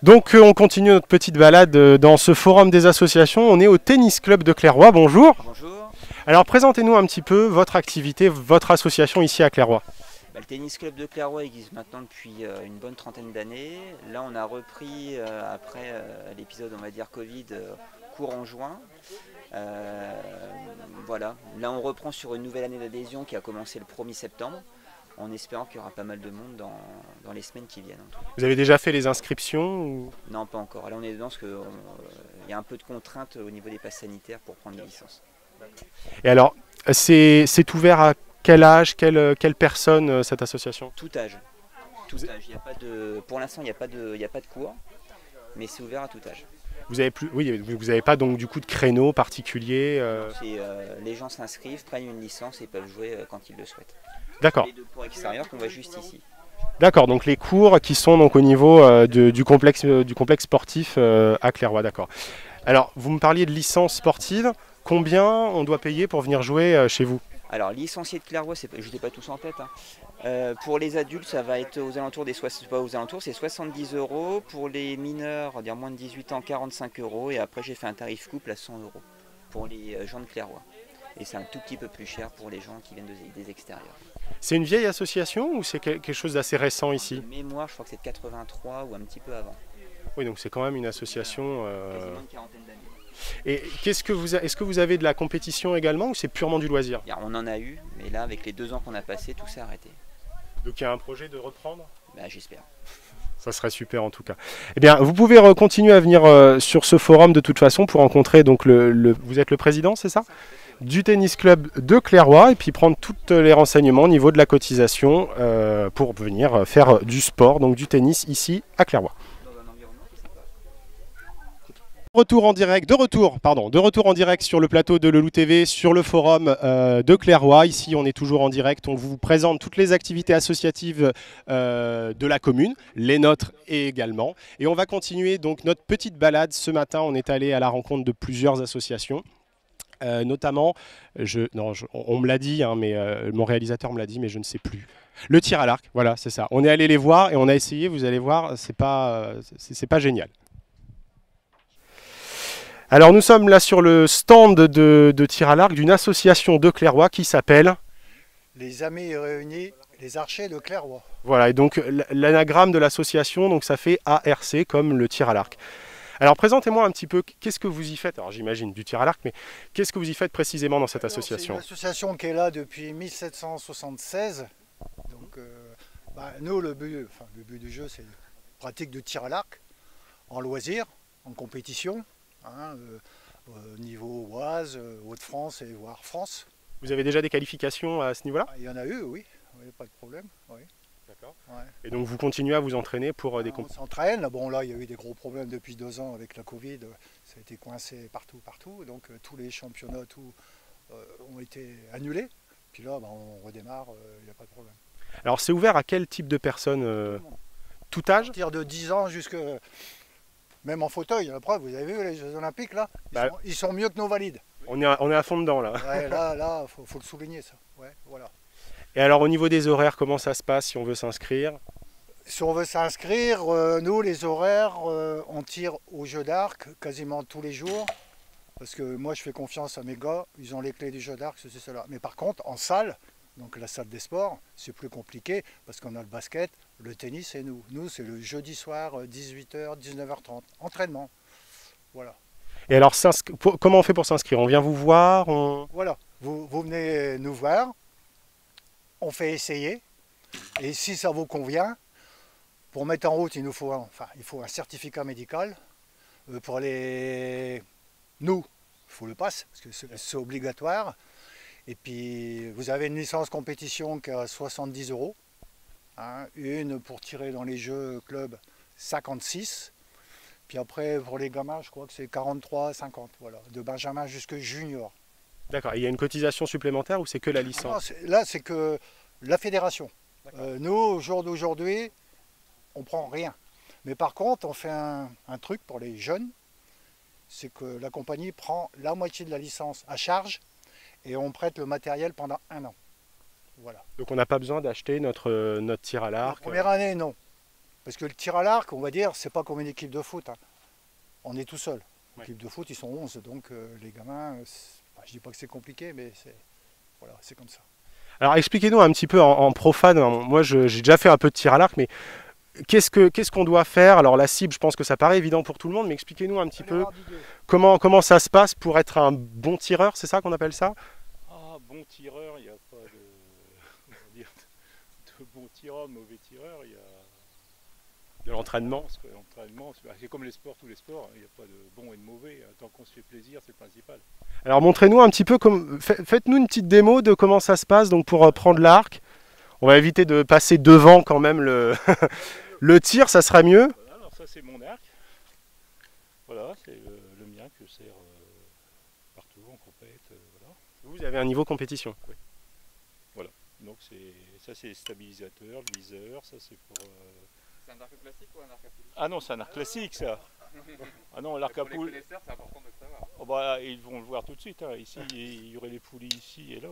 Donc on continue notre petite balade dans ce forum des associations. On est au Tennis Club de Clairoy. Bonjour. Bonjour. Alors présentez-nous un petit peu votre activité, votre association ici à Clairoy. Le Tennis Club de Clairoy existe maintenant depuis une bonne trentaine d'années. Là on a repris après l'épisode on va dire Covid courant juin. Voilà. Là on reprend sur une nouvelle année d'adhésion qui a commencé le 1er septembre. En espérant qu'il y aura pas mal de monde dans les semaines qui viennent. Vous avez déjà fait les inscriptions ou... Non, pas encore. Là, on est dedans parce qu'il y a un peu de contraintes au niveau des passes sanitaires pour prendre les licences. Et alors, c'est ouvert à quel âge, quelle personne, cette association? Tout âge. Tout âge. Il y a pas de, pour l'instant, il n'y a pas de cours, mais c'est ouvert à tout âge. Vous avez vous n'avez pas donc du coup de créneau particulier Les gens s'inscrivent, prennent une licence et peuvent jouer quand ils le souhaitent. D'accord. Les deux cours extérieurs qu'on voit juste ici. D'accord, donc les cours qui sont donc au niveau du complexe sportif à Clairoy, d'accord. Alors, vous me parliez de licence sportive. Combien on doit payer pour venir jouer chez vous? Alors, licencié de Clairoy, je n'ai pas tous en tête. Pour les adultes, ça va être aux alentours c'est 70 €. Pour les mineurs, dire moins de 18 ans, 45 €. Et après, j'ai fait un tarif couple à 100 € pour les gens de Clairoy. Et c'est un tout petit peu plus cher pour les gens qui viennent des extérieurs. C'est une vieille association ou c'est quelque chose d'assez récent ici? De mémoire, je crois que c'est de 83 ou un petit peu avant. Oui, donc c'est quand même une association... Quasiment une quarantaine d'années. Et est-ce que vous avez de la compétition également ou c'est purement du loisir? On en a eu, mais là, avec les 2 ans qu'on a passé, tout s'est arrêté. Donc il y a un projet de reprendre? J'espère. Ça serait super en tout cas. Eh bien, vous pouvez continuer à venir sur ce forum de toute façon pour rencontrer donc vous êtes le président, c'est ça? Du Tennis Club de Clairoy et puis prendre tous les renseignements au niveau de la cotisation pour venir faire du sport, donc du tennis ici à Clairoy. De retour en direct sur le plateau de Leloup TV, sur le forum de Clairoy. Ici, on est toujours en direct. On vous présente toutes les activités associatives de la commune, les nôtres également. Et on va continuer donc notre petite balade. Ce matin, on est allé à la rencontre de plusieurs associations. Notamment, on me l'a dit, hein, mais mon réalisateur me l'a dit, mais je ne sais plus. Le tir à l'arc, voilà, c'est ça. On est allé les voir et on a essayé, vous allez voir, c'est pas génial. Alors nous sommes là sur le stand de tir à l'arc d'une association de Clairoy qui s'appelle Les Amis Réunis, les Archers de Clairoy. Voilà, et donc l'anagramme de l'association, donc ça fait ARC comme le tir à l'arc. Alors présentez-moi un petit peu, qu'est-ce que vous y faites? Alors j'imagine du tir à l'arc, mais qu'est-ce que vous y faites précisément dans cette association? C'est une association qui est là depuis 1776. Donc nous, le but du jeu, c'est la pratique de tir à l'arc, en loisir, en compétition, au niveau Oise, Hauts-de-France et voire France. Vous avez déjà des qualifications à ce niveau-là? Il y en a eu, oui, pas de problème. Oui. D'accord. Ouais. Et donc vous continuez à vous entraîner pour des compétitions? On s'entraîne. Bon là il y a eu des gros problèmes depuis 2 ans avec la Covid. Ça a été coincé partout. Donc tous les championnats ont été annulés. Puis là on redémarre, il n'y a pas de problème. Alors c'est ouvert à quel type de personnes? Tout âge? À partir de 10 ans jusqu'à... Même en fauteuil, la preuve, vous avez vu les Jeux Olympiques là, ils sont mieux que nos valides. On est à fond dedans là. Ouais, là faut le souligner ça. Ouais, voilà. Et alors au niveau des horaires, comment ça se passe si on veut s'inscrire? Si on veut s'inscrire, nous les horaires, on tire au jeu d'arc quasiment tous les jours. Parce que moi je fais confiance à mes gars, ils ont les clés du jeu d'arc, ceci, cela. Mais par contre, en salle, donc la salle des sports, c'est plus compliqué parce qu'on a le basket, le tennis et nous. Nous, c'est le jeudi soir, 18h, 19h30. Entraînement. Voilà. Et alors, comment on fait pour s'inscrire? On vient vous voir Voilà, vous venez nous voir, on fait essayer. Et si ça vous convient, pour mettre en route, il faut un certificat médical. Pour les... Nous, il faut le pass, parce que c'est obligatoire. Et puis, vous avez une licence compétition qui est à 70 €. Hein, une pour tirer dans les jeux club, 56. Puis après, pour les gamins, je crois que c'est 43, 50. Voilà, de Benjamin jusque junior. D'accord. Il y a une cotisation supplémentaire ou c'est que la licence? Non, là, c'est que la fédération. Nous, au jour d'aujourd'hui, on ne prend rien. Mais par contre, on fait un truc pour les jeunes. C'est que la compagnie prend la moitié de la licence à charge et on prête le matériel pendant 1 an. Voilà. Donc on n'a pas besoin d'acheter notre tir à l'arc? La première année, non. Parce que le tir à l'arc, on va dire, c'est pas comme une équipe de foot. Hein. On est tout seul. L'équipe de foot, ils sont 11. Donc les gamins, je dis pas que c'est compliqué, mais voilà, c'est comme ça. Alors expliquez-nous un petit peu en profane. Moi, j'ai déjà fait un peu de tir à l'arc, mais qu'est-ce qu'on doit faire? Alors la cible, je pense que ça paraît évident pour tout le monde, mais expliquez-nous un petit peu comment ça se passe pour être un bon tireur, c'est ça qu'on appelle ça? Ah, bon tireur, il n'y a pas de bon tireur, de mauvais tireur, il y a de l'entraînement. L'entraînement, c'est comme les sports, tous les sports, il n'y a pas de bon et de mauvais, tant qu'on se fait plaisir, c'est le principal. Alors montrez-nous un petit peu, faites-nous une petite démo de comment ça se passe donc pour prendre l'arc. On va éviter de passer devant quand même le tir, ça serait mieux. Voilà, alors ça c'est mon arc. Voilà, c'est le mien que je sers partout en compète. Voilà. Vous avez un niveau compétition. Oui. Voilà, donc ça c'est stabilisateur, le viseur, ça c'est pour... C'est un arc classique ou un arc à poulie? Ah non, c'est un arc classique ça. Ah non, l'arc à poulie... Pour les connaisseurs, c'est important de le savoir. Oh bah, ils vont le voir tout de suite, hein. Ici il y aurait les poulies ici et là.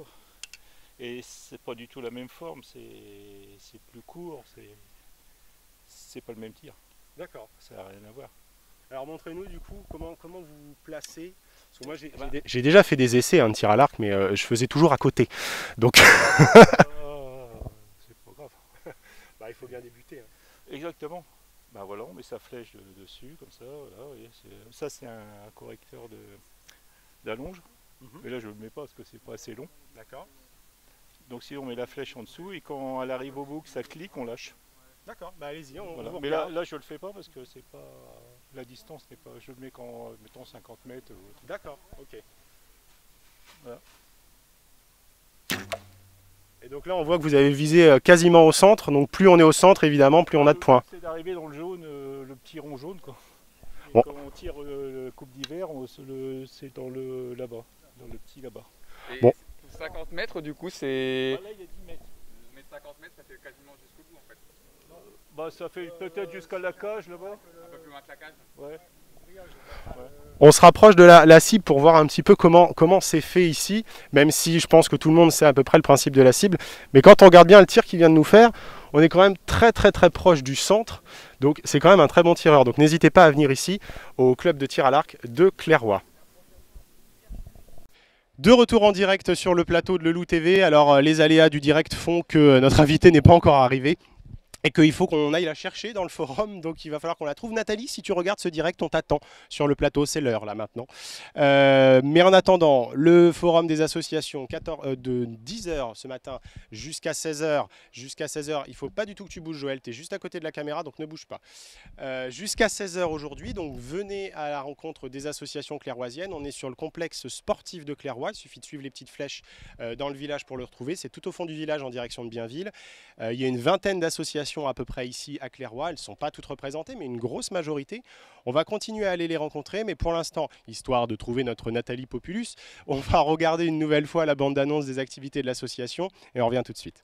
Et c'est pas du tout la même forme, c'est plus court, c'est pas le même tir. D'accord. Ça n'a rien à voir. Alors montrez-nous du coup comment vous placez. Parce que moi j'ai déjà fait des essais de tir à l'arc, mais je faisais toujours à côté. Donc c'est pas grave. Bah, il faut bien débuter. Hein. Exactement. Bah voilà, on met sa flèche dessus comme ça. Voilà, voyez, ça c'est un correcteur d'allonge. Mais là je le mets pas parce que c'est pas assez long. D'accord. Donc si on met la flèche en dessous et quand elle arrive au bout que ça clique, on lâche. D'accord, bah allez-y, voilà. Mais là je le fais pas parce que c'est pas la distance n'est pas. Je le mets quand mettons 50 mètres. D'accord, ok. Voilà. Et donc là on voit que vous avez visé quasiment au centre, donc plus on est au centre évidemment, plus on a de points. C'est d'arriver dans le jaune, le petit rond jaune quoi. Bon. Quand on tire le coupe d'hiver, c'est dans le là-bas, dans le petit là-bas. Bon. 50 mètres du coup c'est... Là il y a 10 mètres. Mais 50 mètres ça fait quasiment jusqu'au bout en fait. Bah ça fait peut-être jusqu'à la cage là-bas. Un peu plus loin que la cage. Ouais. On se rapproche de la cible pour voir un petit peu comment c'est fait ici, même si je pense que tout le monde sait à peu près le principe de la cible. Mais quand on regarde bien le tir qu'il vient de nous faire, on est quand même très proche du centre. Donc c'est quand même un très bon tireur. Donc n'hésitez pas à venir ici au club de tir à l'arc de Clairoy. De retour en direct sur le plateau de Le Loup TV. Alors les aléas du direct font que notre invité n'est pas encore arrivé. Et qu'il faut qu'on aille la chercher dans le forum, donc il va falloir qu'on la trouve. Nathalie, si tu regardes ce direct, on t'attend sur le plateau, c'est l'heure là maintenant. Mais en attendant, le forum des associations de 10h ce matin jusqu'à 16h, il ne faut pas du tout que tu bouges Joël, tu es juste à côté de la caméra, donc ne bouge pas. Jusqu'à 16h aujourd'hui, donc venez à la rencontre des associations clairoisiennes. On est sur le complexe sportif de Clairoy, il suffit de suivre les petites flèches dans le village pour le retrouver. C'est tout au fond du village en direction de Bienville. Il y a une vingtaine d'associations à peu près ici à Clairoy, elles ne sont pas toutes représentées mais une grosse majorité. On va continuer à aller les rencontrer, mais pour l'instant, histoire de trouver notre Nathalie Populus, on va regarder une nouvelle fois la bande d'annonce des activités de l'association et on revient tout de suite.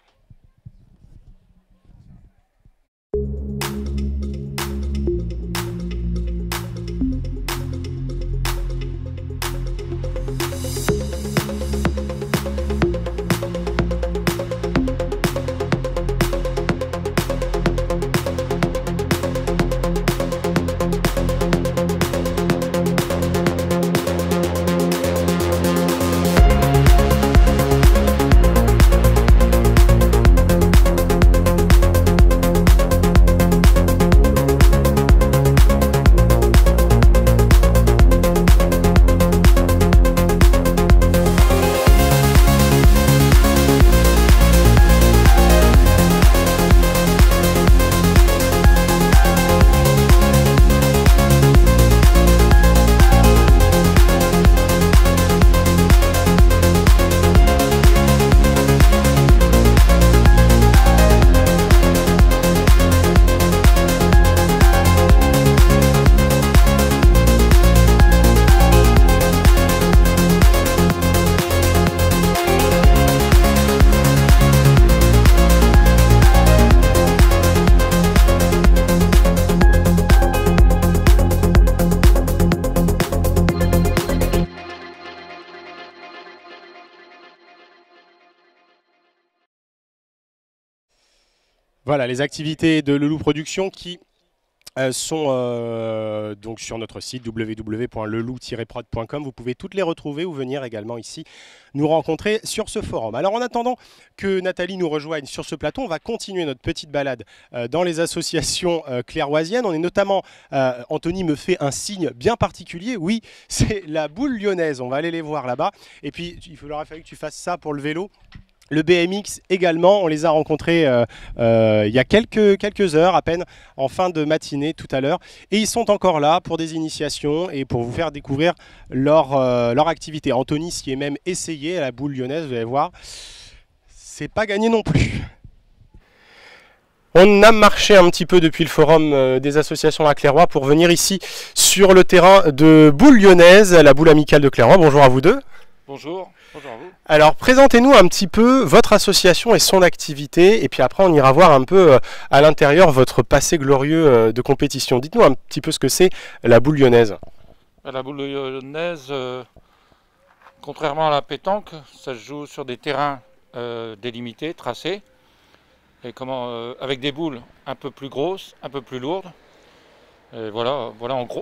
Voilà, les activités de Lelou Productions qui sont donc sur notre site www.lelou-prod.com. Vous pouvez toutes les retrouver ou venir également ici nous rencontrer sur ce forum. Alors en attendant que Nathalie nous rejoigne sur ce plateau, on va continuer notre petite balade dans les associations clairoisiennes. On est notamment, Anthony me fait un signe bien particulier, oui, c'est la boule lyonnaise. On va aller les voir là-bas. Et puis il faudra fallu que tu fasses ça pour le vélo. Le BMX également, on les a rencontrés il y a quelques heures à peine, en fin de matinée tout à l'heure. Et ils sont encore là pour des initiations et pour vous faire découvrir leur activité. Anthony s'y est même essayé à la boule lyonnaise, vous allez voir, c'est pas gagné non plus. On a marché un petit peu depuis le forum des associations à Clairoy pour venir ici sur le terrain de boule lyonnaise, la boule amicale de Clairoy. Bonjour à vous deux. Bonjour, bonjour à vous. Alors présentez-nous un petit peu votre association et son activité et puis après on ira voir un peu à l'intérieur votre passé glorieux de compétition. Dites-nous un petit peu ce que c'est la boule lyonnaise. La boule lyonnaise, contrairement à la pétanque, ça se joue sur des terrains délimités, tracés, et avec des boules un peu plus grosses, un peu plus lourdes. Et voilà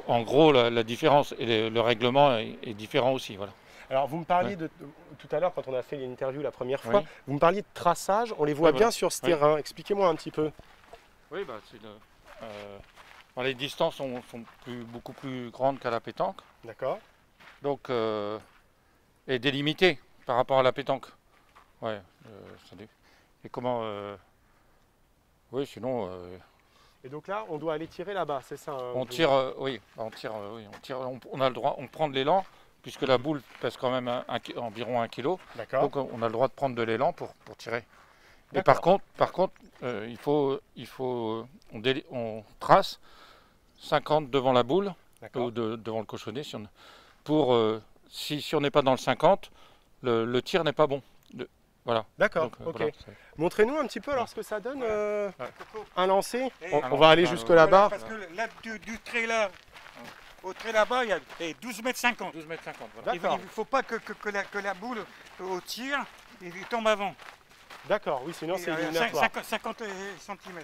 en gros la différence et le règlement est différent aussi. Voilà. Alors vous me parliez de tout à l'heure quand on a fait l'interview la première fois, vous me parliez de traçage, on les voit bien sur ce terrain. Expliquez-moi un petit peu. Oui, les distances sont beaucoup plus grandes qu'à la pétanque. D'accord. Donc et délimitées par rapport à la pétanque. Ouais. Et comment oui, sinon. Et donc là, on doit aller tirer là-bas, c'est ça? On tire, on a le droit, on prend de l'élan. Puisque la boule pèse quand même environ 1 kg, donc on a le droit de prendre de l'élan pour tirer. Et par contre, on trace 50 devant la boule ou devant le cochonnet. Si on n'est pas dans le 50, le tir n'est pas bon. Voilà. D'accord, ok. Voilà, montrez-nous un petit peu alors ce que ça donne un lancer. On va aller jusque là-bas. Parce que là, du trait là, au trait là-bas, il y a 12,50 m. 12,50 m, voilà. Il ne faut pas que la boule au tir il tombe avant. D'accord, oui, sinon c'est éliminatoire. 50 cm.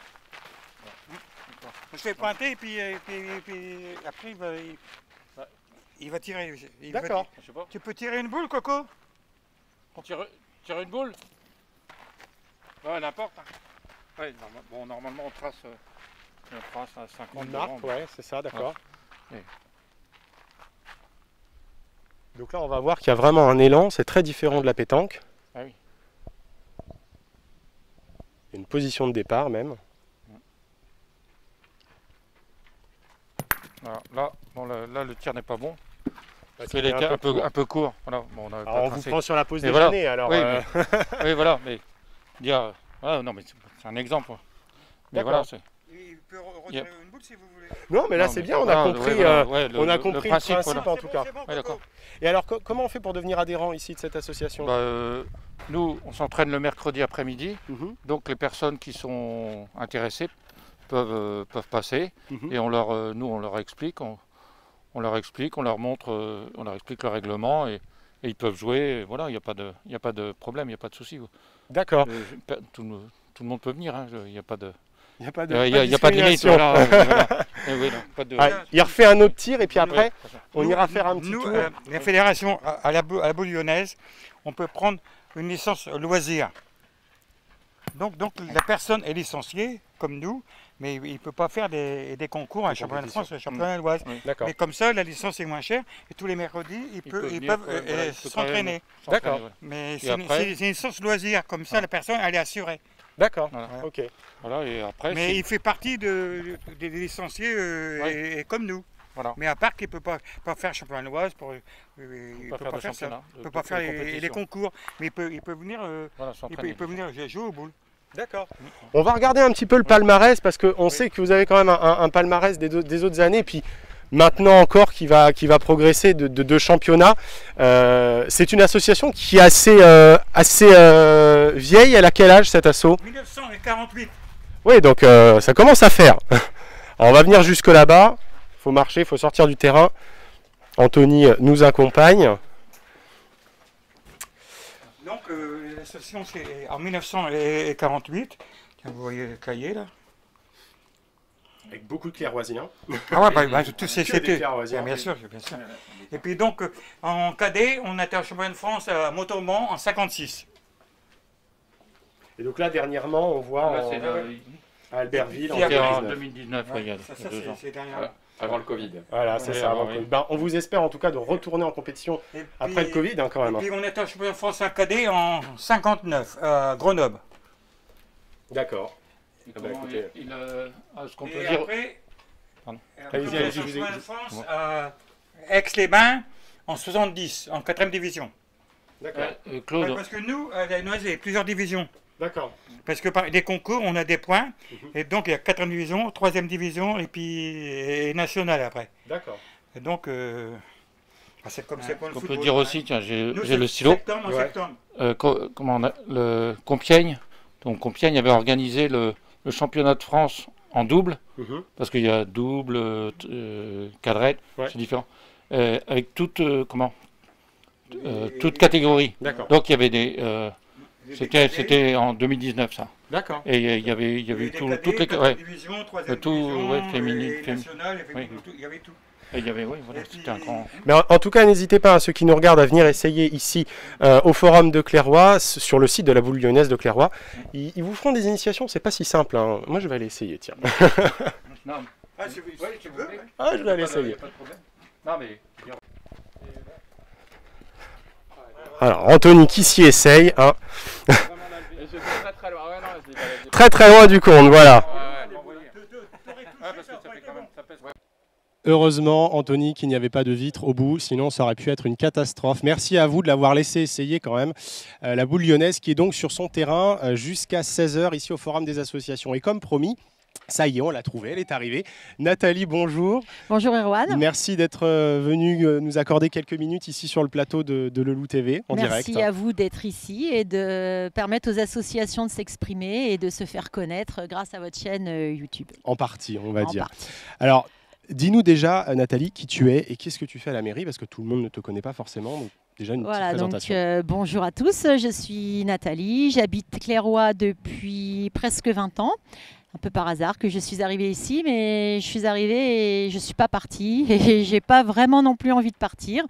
Je fais pointer et puis après il va tirer. D'accord. Tu peux tirer une boule, Coco? Tirer une boule? Ouais, n'importe. Ouais, normalement on trace à 50. On marque, ouais, c'est ça, d'accord. Ouais. Donc là, on va voir qu'il y a vraiment un élan, c'est très différent de la pétanque. Ah oui. Il y a une position de départ même. Alors, là, le tir n'est pas bon. Parce qu'il est un peu court. Voilà. Bon, on vous prend sur la pause déjeuner, alors. Oui, oui, voilà. Mais dire, non, mais c'est un exemple. Mais voilà, c'est. Il peut retirer une boule si vous voulez. Non, mais là c'est bien, on a compris, le principe en tout cas. Ouais, d'accord. Et alors, comment on fait pour devenir adhérent ici de cette association? Nous, on s'entraîne le mercredi après-midi, donc les personnes qui sont intéressées peuvent passer, et nous on leur explique, on leur montre, on leur explique le règlement, et ils peuvent jouer, et voilà, il n'y a pas de problème, il n'y a pas de souci. D'accord. Tout le monde peut venir, il n'y a pas de... Il n'y a pas de limite. Il refait un autre tir et puis après, on ira faire un petit tour. La fédération à la boule lyonnaise, on peut prendre une licence loisir. Donc la personne est licenciée, comme nous, mais il ne peut pas faire des concours, un championnat de France, un championnat de l'Oise. Mais comme ça, la licence est moins chère et tous les mercredis, ils peuvent s'entraîner. D'accord. Mais c'est une licence loisir, comme ça, la personne, elle est assurée. D'accord, ok. Voilà, et après, mais il fait partie des licenciés et comme nous. Voilà. Mais à part qu'il ne peut pas faire championnat de l'Oise, il ne peut pas faire ça. Il ne peut pas faire les concours, mais il peut venir, il peut venir jouer aux boules. D'accord. On va regarder un petit peu le palmarès parce qu'on sait que vous avez quand même un palmarès des autres années. Puis maintenant encore qui va progresser de championnat. C'est une association qui est assez vieille. Elle a quel âge cette asso? 1948. Oui, donc ça commence à faire. Alors, on va venir jusque là-bas. Il faut marcher, il faut sortir du terrain. Anthony nous accompagne. Donc l'association c'est en 1948. Vous voyez le cahier là? Avec beaucoup de clairvoisiens. Ah ouais, tout c'est des clairvoisiens. Bien sûr, bien sûr. Et puis donc, en cadet, on était en championnat de France à Montauban en 56. Et donc là, dernièrement, on voit à Albertville en 2019. C'est dernièrement. Avant le Covid. Voilà, c'est ça. Avant le Covid. On vous espère en tout cas de retourner en compétition après le Covid quand même. Et puis on était en championnat de France à cadet en 59 à Grenoble. D'accord. Ce qu'on peut et dire. après, Allez-y, je vous de France à Aix-les-Bains en 70, en 4e division. D'accord. Claude. Parce que nous, à la Noise, il y a plusieurs divisions. D'accord. Parce que par les concours, on a des points. Et donc, il y a 4e division, 3e division et puis nationale après. D'accord. Et donc, c'est comme c'est pour le On football. peut dire aussi, tiens, j'ai le stylo. Septembre. Le Compiègne. Donc Compiègne avait organisé le championnat de France en double, parce qu'il y a double, cadrette, c'est différent, avec toute catégorie. Donc il y avait des... C'était en 2019 ça. D'accord. Et il y avait eu toutes les... féminine, nationale, il y avait tout. Il y avait, c'était un grand... Mais en tout cas, n'hésitez pas, ceux qui nous regardent, à venir essayer ici au Forum de Clairoy, sur le site de la boule lyonnaise de Clairoy. Ils vous feront des initiations, c'est pas si simple. Hein. Moi, je vais aller essayer, tiens. Je vais aller essayer. Alors, Anthony qui s'y essaye. Hein. Très très loin du compte, voilà. Heureusement, Anthony, qu'il n'y avait pas de vitre au bout, sinon ça aurait pu être une catastrophe. Merci à vous de l'avoir laissé essayer quand même. La boule lyonnaise qui est donc sur son terrain jusqu'à 16h ici au Forum des associations. Et comme promis, ça y est, on l'a trouvée, elle est arrivée. Nathalie, bonjour. Bonjour Erwan. Merci d'être venue nous accorder quelques minutes ici sur le plateau de Le Loup TV en direct. Merci à vous d'être ici et de permettre aux associations de s'exprimer et de se faire connaître grâce à votre chaîne YouTube. En partie, on va dire. Alors, dis-nous déjà, Nathalie, qui tu es et qu'est-ce que tu fais à la mairie, parce que tout le monde ne te connaît pas forcément. Donc déjà une petite présentation. Donc, bonjour à tous, je suis Nathalie, j'habite Clairoy depuis presque 20 ans. Un peu par hasard que je suis arrivée ici, mais je suis arrivée et je ne suis pas partie et je n'ai pas vraiment non plus envie de partir.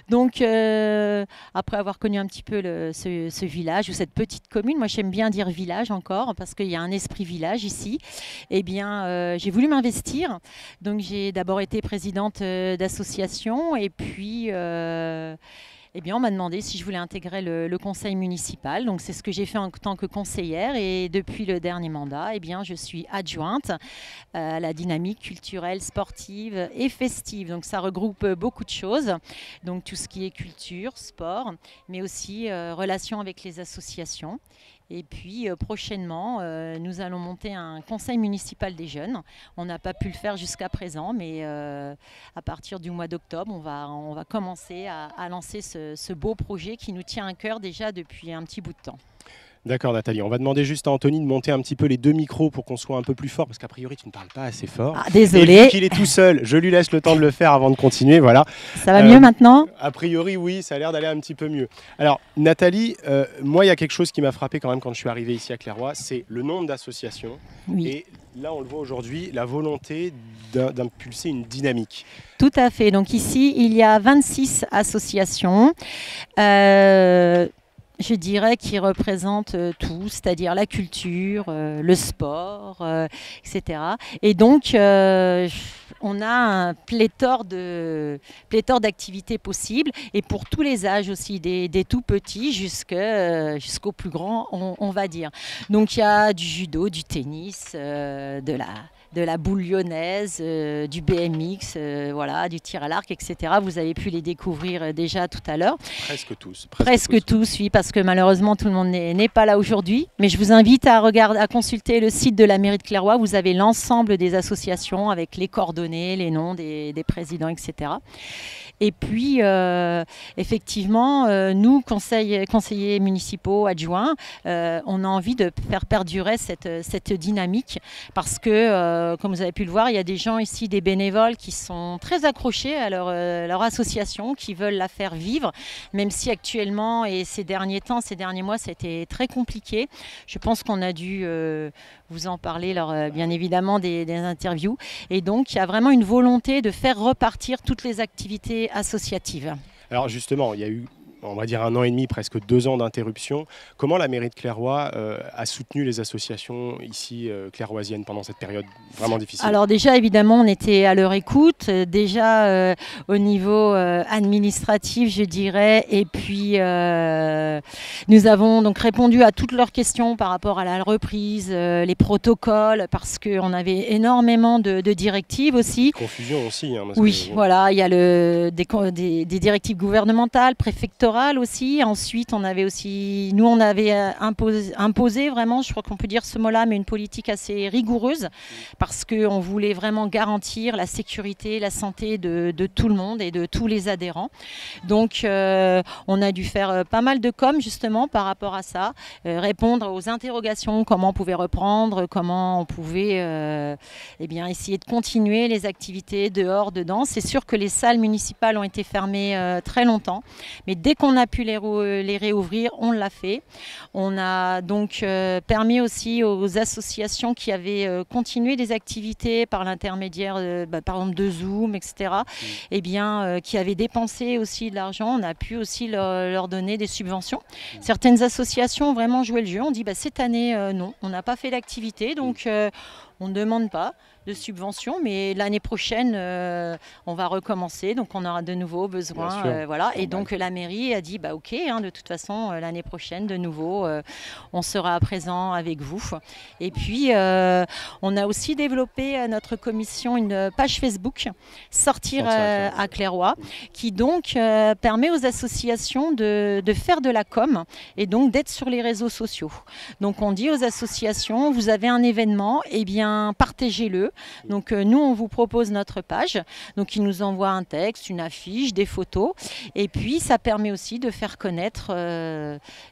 Donc après avoir connu un petit peu ce village ou cette petite commune, moi j'aime bien dire village encore parce qu'il y a un esprit village ici, eh bien j'ai voulu m'investir. Donc j'ai d'abord été présidente d'association et puis... eh bien, on m'a demandé si je voulais intégrer le conseil municipal. Donc, c'est ce que j'ai fait en tant que conseillère. Et depuis le dernier mandat, eh bien, je suis adjointe à la dynamique culturelle, sportive et festive. Donc, ça regroupe beaucoup de choses. Donc, tout ce qui est culture, sport, mais aussi relations avec les associations. Et puis prochainement, nous allons monter un conseil municipal des jeunes. On n'a pas pu le faire jusqu'à présent, mais à partir du mois d'octobre, on va commencer à lancer ce beau projet qui nous tient à cœur déjà depuis un petit bout de temps. D'accord Nathalie, on va demander juste à Anthony de monter un petit peu les deux micros pour qu'on soit un peu plus fort, parce qu'a priori tu ne parles pas assez fort. Ah, désolé. Et vu qu'il est tout seul, je lui laisse le temps de le faire avant de continuer, voilà. Ça va mieux maintenant ? A priori oui, ça a l'air d'aller un petit peu mieux. Alors Nathalie, moi il y a quelque chose qui m'a frappé quand même quand je suis arrivé ici à Clairoy, c'est le nombre d'associations. Oui. Et là on le voit aujourd'hui, la volonté d'impulser une dynamique. Tout à fait, donc ici il y a 26 associations. Je dirais qu'ils représentent tout, c'est-à-dire la culture, le sport, etc. Et donc, on a un pléthore d'activités possibles, et pour tous les âges aussi, des tout petits jusqu'aux plus grands, on va dire. Donc, il y a du judo, du tennis, de la boule lyonnaise, du BMX, voilà, du tir à l'arc, etc. Vous avez pu les découvrir déjà tout à l'heure. Presque tous. Presque tous, oui, parce que malheureusement tout le monde n'est pas là aujourd'hui. Mais je vous invite à consulter le site de la mairie de Clairoy. Vous avez l'ensemble des associations avec les coordonnées, les noms des présidents, etc. Et puis, effectivement, nous, conseillers municipaux adjoints, on a envie de faire perdurer cette dynamique parce que, comme vous avez pu le voir, il y a des gens ici, des bénévoles qui sont très accrochés à leur association, qui veulent la faire vivre, même si actuellement et ces derniers mois, c'était très compliqué. Je pense qu'on a dû vous en parler lors, bien évidemment, des interviews. Et donc, il y a vraiment une volonté de faire repartir toutes les activités associatives. Alors justement, il y a eu, on va dire, 1 an et demi, presque 2 ans d'interruption. Comment la mairie de Clairoy a soutenu les associations ici clairoisiennes pendant cette période vraiment difficile? Alors déjà, évidemment, on était à leur écoute, déjà au niveau administratif, je dirais, et puis nous avons donc répondu à toutes leurs questions par rapport à la reprise, les protocoles, parce qu'on avait énormément de directives aussi. Confusion aussi. Hein, oui, voilà, il y a des directives gouvernementales, préfectorales aussi. Ensuite, on avait imposé vraiment, je crois qu'on peut dire ce mot-là, mais une politique assez rigoureuse parce qu'on voulait vraiment garantir la sécurité, la santé de tout le monde et de tous les adhérents. Donc, on a dû faire pas mal de com justement par rapport à ça, répondre aux interrogations, comment on pouvait reprendre, comment on pouvait essayer de continuer les activités dehors, dedans. C'est sûr que les salles municipales ont été fermées très longtemps, mais dès qu'on a pu les réouvrir, on l'a fait. On a donc permis aussi aux associations qui avaient continué des activités par l'intermédiaire, par exemple, de Zoom, etc., qui avaient dépensé aussi de l'argent, on a pu aussi leur donner des subventions. Certaines associations ont vraiment joué le jeu. On dit cette année, non, on n'a pas fait d'activité, donc on ne demande pas de subventions, mais l'année prochaine, on va recommencer, donc on aura de nouveau besoin. Voilà. Et donc la mairie a dit, ok, de toute façon, l'année prochaine, de nouveau, on sera présent avec vous. Et puis, on a aussi développé à notre commission une page Facebook, Sortir à Clairoy, qui donc permet aux associations de faire de la com et donc d'être sur les réseaux sociaux. Donc on dit aux associations, vous avez un événement, partagez-le. Donc nous, on vous propose notre page. Donc ils nous envoient un texte, une affiche, des photos. Et puis ça permet aussi de faire connaître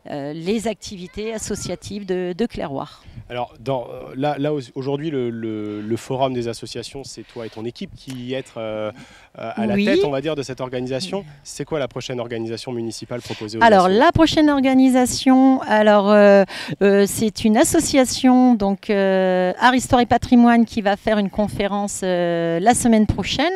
les activités associatives de Clairoy. Alors là aujourd'hui, le forum des associations, c'est toi et ton équipe qui êtes à la tête, on va dire, de cette organisation. C'est quoi la prochaine organisation municipale proposée aux Alors la prochaine organisation, c'est une association, donc Art, Histoire et Patrimoine, qui va faire une conférence la semaine prochaine.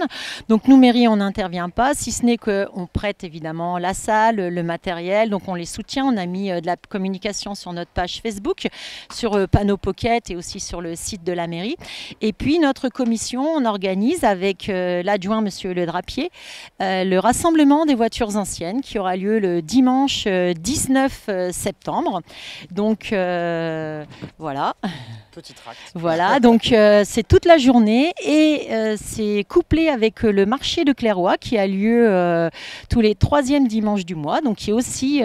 Donc nous, mairie, on n'intervient pas, si ce n'est qu'on prête évidemment la salle, le matériel, donc on les soutient. On a mis de la communication sur notre page Facebook, sur Panneau Pocket et aussi sur le site de la mairie. Et puis notre commission, on organise avec l'adjoint Monsieur Le Drapier le rassemblement des voitures anciennes qui aura lieu le dimanche 19 septembre. Donc voilà. Petit tract. Voilà, donc c'est toute la journée et c'est couplé avec le marché de Clairoy qui a lieu tous les 3e dimanches du mois, donc qui est aussi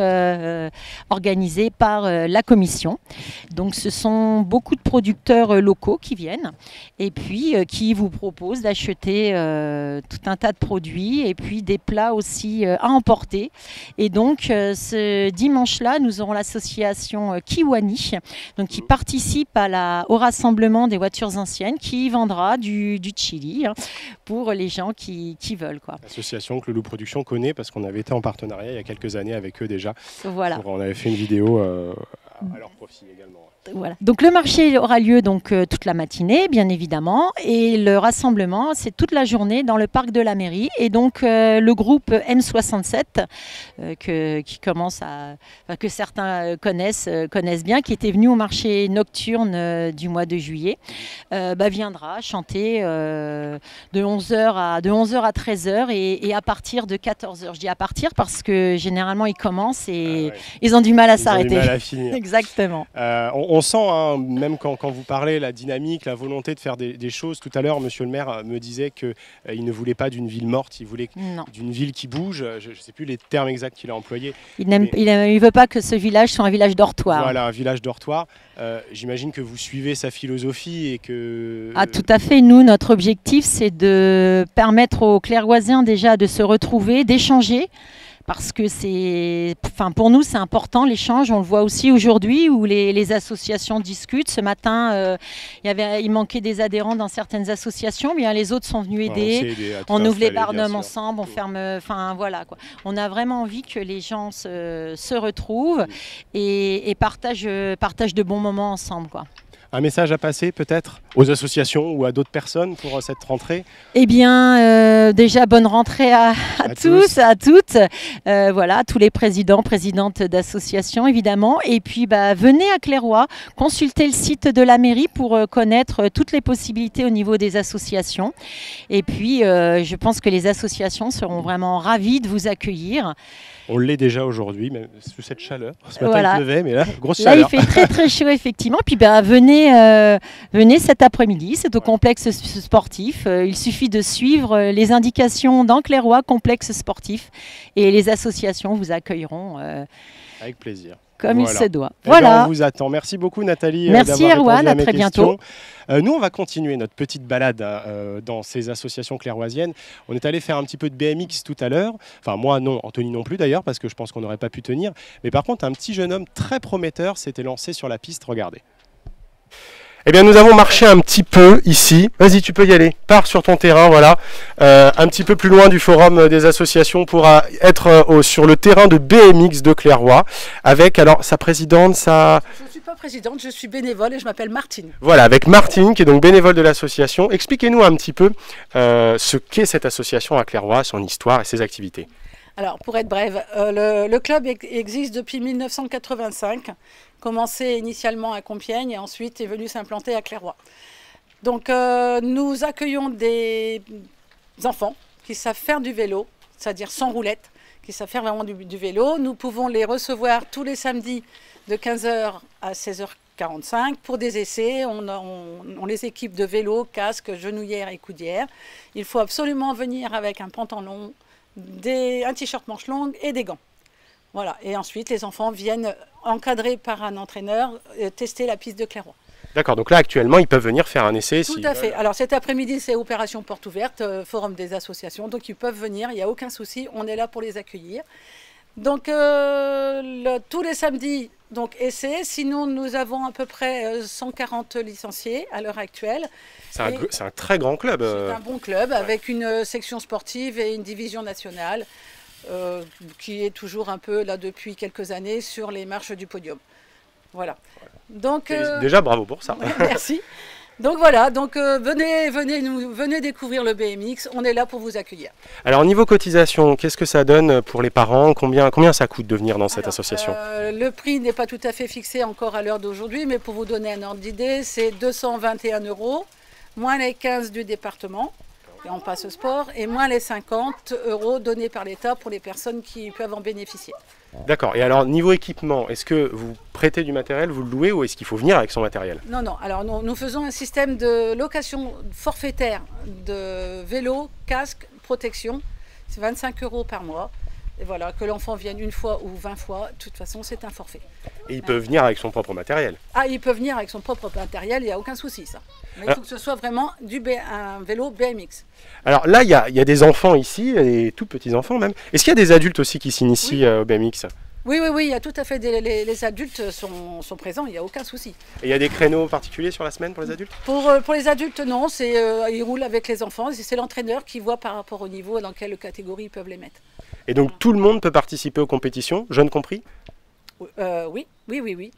organisé par la commission. Donc ce sont beaucoup de producteurs locaux qui viennent et puis qui vous proposent d'acheter tout un tas de produits et puis des plats aussi à emporter. Et donc ce dimanche-là, nous aurons l'association Kiwani, donc qui participe au rassemblement des voitures anciennes, qui vendra du chili pour les gens qui veulent. Association que le Loup Production connaît parce qu'on avait été en partenariat il y a quelques années avec eux déjà. Voilà. On avait fait une vidéo à leur profit également. Voilà. Donc le marché aura lieu toute la matinée, bien évidemment, et le rassemblement, c'est toute la journée dans le parc de la mairie. Et donc le groupe M67, que certains connaissent bien, qui était venu au marché nocturne du mois de juillet, viendra chanter de 11h à 13h et à partir de 14h. Je dis à partir parce que généralement ils commencent et ils ont du mal à s'arrêter. Ils ont du mal à finir. Exactement. On sent, hein, même quand vous parlez, la dynamique, la volonté de faire des choses. Tout à l'heure, monsieur le maire me disait qu'il ne voulait pas d'une ville morte, il voulait d'une ville qui bouge. Je ne sais plus les termes exacts qu'il a employés. Il ne veut pas que ce village soit un village dortoir. Voilà, un village dortoir. J'imagine que vous suivez sa philosophie et que... Ah, tout à fait. Nous, notre objectif, c'est de permettre aux Clairoisiens déjà de se retrouver, d'échanger. Parce que pour nous, c'est important l'échange. On le voit aussi aujourd'hui où les associations discutent. Ce matin, il manquait des adhérents dans certaines associations, mais les autres sont venus aider. On ouvre les barnums ensemble, on ferme. Enfin voilà quoi. On a vraiment envie que les gens se retrouvent et partagent de bons moments ensemble, quoi. Un message à passer peut-être aux associations ou à d'autres personnes pour cette rentrée? Eh bien, déjà bonne rentrée à tous, à toutes. Voilà, tous les présidents, présidentes d'associations évidemment. Et puis venez à Clairoix, consultez le site de la mairie pour connaître toutes les possibilités au niveau des associations. Et puis, je pense que les associations seront vraiment ravies de vous accueillir. On l'est déjà aujourd'hui, même sous cette chaleur. Ce matin, il pleuvait, mais là, grosse chaleur. Là, il fait très très chaud, effectivement. Puis venez cet après-midi, c'est au complexe sportif. Il suffit de suivre les indications dans Clairoix, complexe sportif. Et les associations vous accueilleront. Avec plaisir. Comme il se doit. Voilà. On vous attend. Merci beaucoup Nathalie. Merci Erwan, à très bientôt. Nous, on va continuer notre petite balade dans ces associations clairoisiennes. On est allé faire un petit peu de BMX tout à l'heure. Enfin, moi non, Anthony non plus d'ailleurs, parce que je pense qu'on n'aurait pas pu tenir. Mais par contre, un petit jeune homme très prometteur s'était lancé sur la piste. Regardez. Eh bien, nous avons marché un petit peu ici. Vas-y, tu peux y aller. Pars sur ton terrain, voilà. Un petit peu plus loin du forum des associations pour être sur le terrain de BMX de Clairoix avec alors sa présidente, Je ne suis pas présidente, je suis bénévole et je m'appelle Martine. Voilà, avec Martine qui est donc bénévole de l'association. Expliquez-nous un petit peu ce qu'est cette association à Clairoix, son histoire et ses activités. Alors, pour être brève, le club existe depuis 1985, commencé initialement à Compiègne et ensuite est venu s'implanter à Clairoix. Donc, nous accueillons des enfants qui savent faire du vélo, c'est-à-dire sans roulette, qui savent faire vraiment du vélo. Nous pouvons les recevoir tous les samedis de 15h à 16h45 pour des essais. On les équipe de vélo, casque, genouillère et coudière. Il faut absolument venir avec un pantalon, un t-shirt manche longue et des gants. Voilà. Et ensuite, les enfants viennent encadrés par un entraîneur tester la piste de Clairoix. D'accord, donc là actuellement ils peuvent venir faire un essai. Tout à fait. Alors cet après-midi c'est opération porte ouverte, forum des associations, donc ils peuvent venir, il n'y a aucun souci, on est là pour les accueillir. Donc tous les samedis, donc essai, sinon nous avons à peu près 140 licenciés à l'heure actuelle. C'est un très grand club. C'est un bon club avec une section sportive et une division nationale qui est toujours un peu là depuis quelques années sur les marches du podium. Voilà. Donc, déjà bravo pour ça. Merci. Donc voilà, donc venez découvrir le BMX, on est là pour vous accueillir. Alors niveau cotisation, qu'est-ce que ça donne pour les parents? Combien ça coûte de venir dans cette association? Le prix n'est pas tout à fait fixé encore à l'heure d'aujourd'hui, mais pour vous donner un ordre d'idée, c'est 221 €, moins les 15 du département, et on passe au sport, et moins les 50 € donnés par l'État pour les personnes qui peuvent en bénéficier. D'accord. Et alors, niveau équipement, est-ce que vous prêtez du matériel, vous le louez ou est-ce qu'il faut venir avec son matériel? Non, non. Alors, nous faisons un système de location forfaitaire de vélo, casque, protection. C'est 25 € par mois. Et voilà, que l'enfant vienne une fois ou 20 fois, de toute façon, c'est un forfait. Et il peut venir avec son propre matériel? Ah, il peut venir avec son propre matériel, il n'y a aucun souci, ça. Mais il faut que ce soit vraiment un vélo BMX. Alors là, il y a des enfants ici, des tout petits enfants même. Est-ce qu'il y a des adultes aussi qui s'initient au BMX? Oui, il y a tout à fait. Les adultes sont présents, il n'y a aucun souci. Et il y a des créneaux particuliers sur la semaine pour les adultes? Pour les adultes, non. Ils roulent avec les enfants. C'est l'entraîneur qui voit par rapport au niveau dans quelle catégorie ils peuvent les mettre. Et donc tout le monde peut participer aux compétitions, jeunes compris? Oui,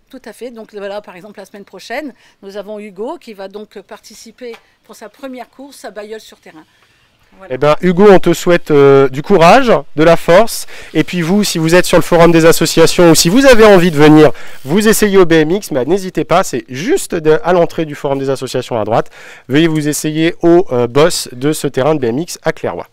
tout à fait. Donc voilà, par exemple, la semaine prochaine, nous avons Hugo qui va donc participer pour sa première course à Bailleul-sur-Terrain. Voilà. Eh bien, Hugo, on te souhaite du courage, de la force. Et puis vous, si vous êtes sur le forum des associations ou si vous avez envie de venir vous essayer au BMX, n'hésitez pas, c'est juste à l'entrée du forum des associations à droite. Veuillez vous essayer au boss de ce terrain de BMX à Clairoix.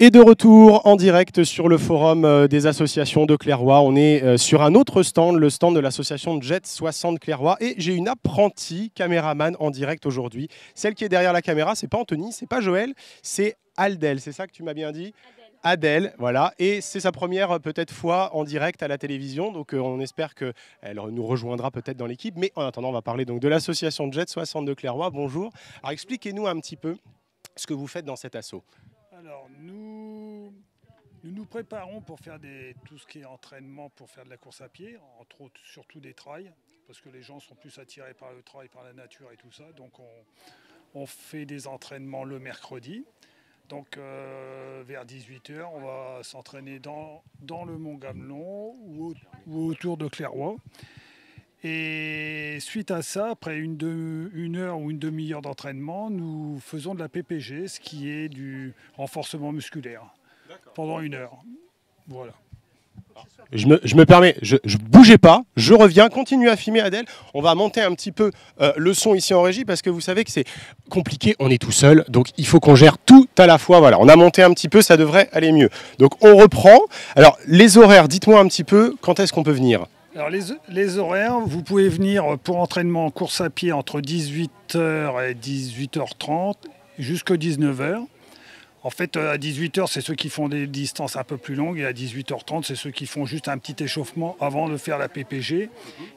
Et de retour en direct sur le forum des associations de Clairoy. On est sur un autre stand, le stand de l'association Jet 60 Clairoy. Et j'ai une apprentie caméraman en direct aujourd'hui. Celle qui est derrière la caméra, c'est pas Anthony, c'est pas Joël, c'est Aldel. C'est ça que tu m'as bien dit ? Adèle, voilà. Et c'est sa première peut-être fois en direct à la télévision. Donc on espère qu'elle nous rejoindra peut-être dans l'équipe. Mais en attendant, on va parler donc de l'association Jet 60 de Clairoy. Bonjour. Alors expliquez-nous un petit peu ce que vous faites dans cet asso. Alors, nous nous préparons pour faire tout ce qui est entraînement pour faire de la course à pied, entre autres surtout des trails, parce que les gens sont plus attirés par le trail, par la nature et tout ça. Donc on fait des entraînements le mercredi. Donc vers 18h, on va s'entraîner dans le Mont-Gamelon ou autour de Clairoy. Et suite à ça, après une heure ou une demi-heure d'entraînement, nous faisons de la PPG, ce qui est du renforcement musculaire, pendant une heure. Voilà. Je me permets, je bougeais pas, je reviens, continue à filmer Adèle. On va monter un petit peu le son ici en régie parce que vous savez que c'est compliqué, on est tout seul, donc il faut qu'on gère tout à la fois. Voilà, on a monté un petit peu, ça devrait aller mieux. Donc on reprend. Alors les horaires, dites-moi un petit peu quand est-ce qu'on peut venir ? Alors les horaires, vous pouvez venir pour entraînement en course à pied entre 18h et 18h30 jusqu'à 19h. En fait, à 18h, c'est ceux qui font des distances un peu plus longues et à 18h30, c'est ceux qui font juste un petit échauffement avant de faire la PPG.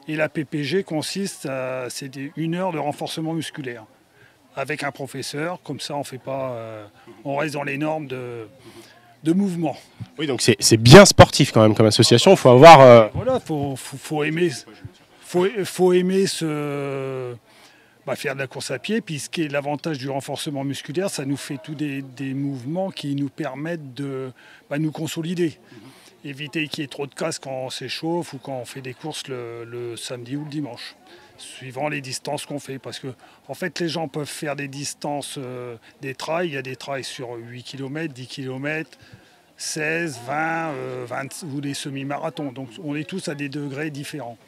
Et la PPG consiste à c'est une heure de renforcement musculaire avec un professeur. Comme ça, on reste dans les normes de mouvement. Oui, donc c'est bien sportif quand même comme association. Il faut avoir. Voilà, faut aimer faire de la course à pied. Puis ce qui est l'avantage du renforcement musculaire, ça nous fait tous des mouvements qui nous permettent de nous consolider. Éviter qu'il y ait trop de casse quand on s'échauffe ou quand on fait des courses le samedi ou le dimanche, suivant les distances qu'on fait. Parce que en fait, les gens peuvent faire des distances, des trails. Il y a des trails sur 8 km, 10 km, 16, 20, 20 ou des semi-marathons. Donc on est tous à des degrés différents.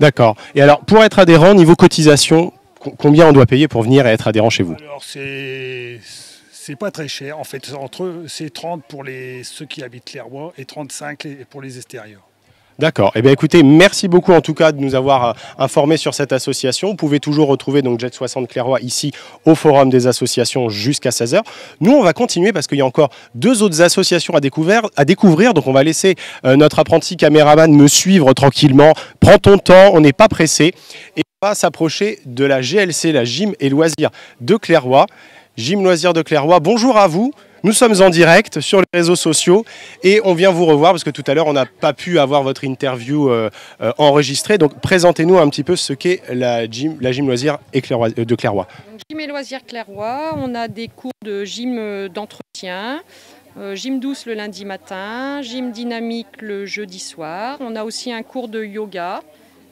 D'accord. Et alors, pour être adhérent, niveau cotisation, combien on doit payer pour venir et être adhérent chez vous ? Alors c'est pas très cher. En fait, c'est 30 pour ceux qui habitent Clairoy et 35 pour les extérieurs. D'accord. Eh bien, écoutez, merci beaucoup en tout cas de nous avoir informés sur cette association. Vous pouvez toujours retrouver donc Jet 60 Clairoy ici au Forum des associations jusqu'à 16h. Nous, on va continuer parce qu'il y a encore deux autres associations à découvrir. Donc, on va laisser notre apprenti caméraman me suivre tranquillement. Prends ton temps, on n'est pas pressé. Et on va s'approcher de la GLC, la Gym et Loisirs de Clairoy. Gym Loisirs de Clairoy, bonjour à vous. Nous sommes en direct sur les réseaux sociaux et on vient vous revoir parce que tout à l'heure on n'a pas pu avoir votre interview enregistrée. Donc présentez-nous un petit peu ce qu'est la gym Loisirs de Clairoy. Gym et Loisirs Clairoy, on a des cours de gym d'entretien, gym douce le lundi matin, gym dynamique le jeudi soir. On a aussi un cours de yoga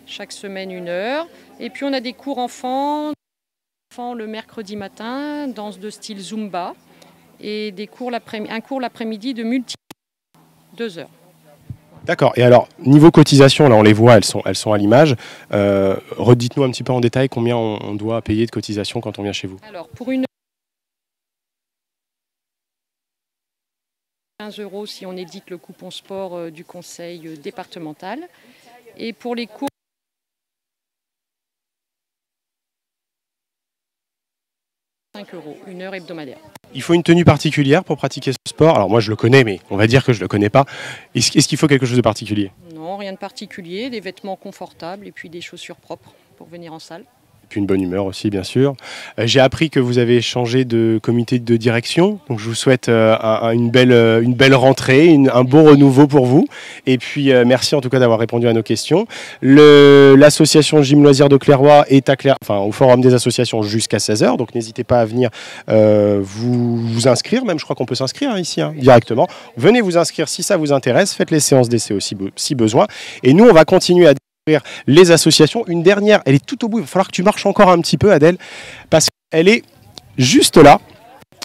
chaque semaine 1 heure. Et puis on a des cours enfants le mercredi matin, danse de style Zumba. Et un cours l'après-midi de multi 2 heures. D'accord. Et alors, niveau cotisation, là on les voit, elles sont à l'image. Redites-nous un petit peu en détail combien on doit payer de cotisation quand on vient chez vous. Alors, pour une 15 € si on édite le coupon sport du conseil départemental. Et pour les cours, 5 €, 1 heure hebdomadaire. Il faut une tenue particulière pour pratiquer ce sport. Alors moi je le connais, mais on va dire que je ne le connais pas. Est-ce qu'il faut quelque chose de particulier ? Non, rien de particulier, des vêtements confortables et puis des chaussures propres pour venir en salle. Puis une bonne humeur aussi, bien sûr. J'ai appris que vous avez changé de comité de direction. Donc je vous souhaite une belle rentrée, un beau renouveau pour vous. Et puis merci en tout cas d'avoir répondu à nos questions. L'association Gym Loisirs de Clairoy est au Forum des associations jusqu'à 16h. Donc n'hésitez pas à venir vous inscrire. Même je crois qu'on peut s'inscrire ici directement. Venez vous inscrire si ça vous intéresse. Faites les séances d'essai aussi si besoin. Et nous on va continuer à les associations. Une dernière, elle est tout au bout. Il va falloir que tu marches encore un petit peu, Adèle, parce qu'elle est juste là.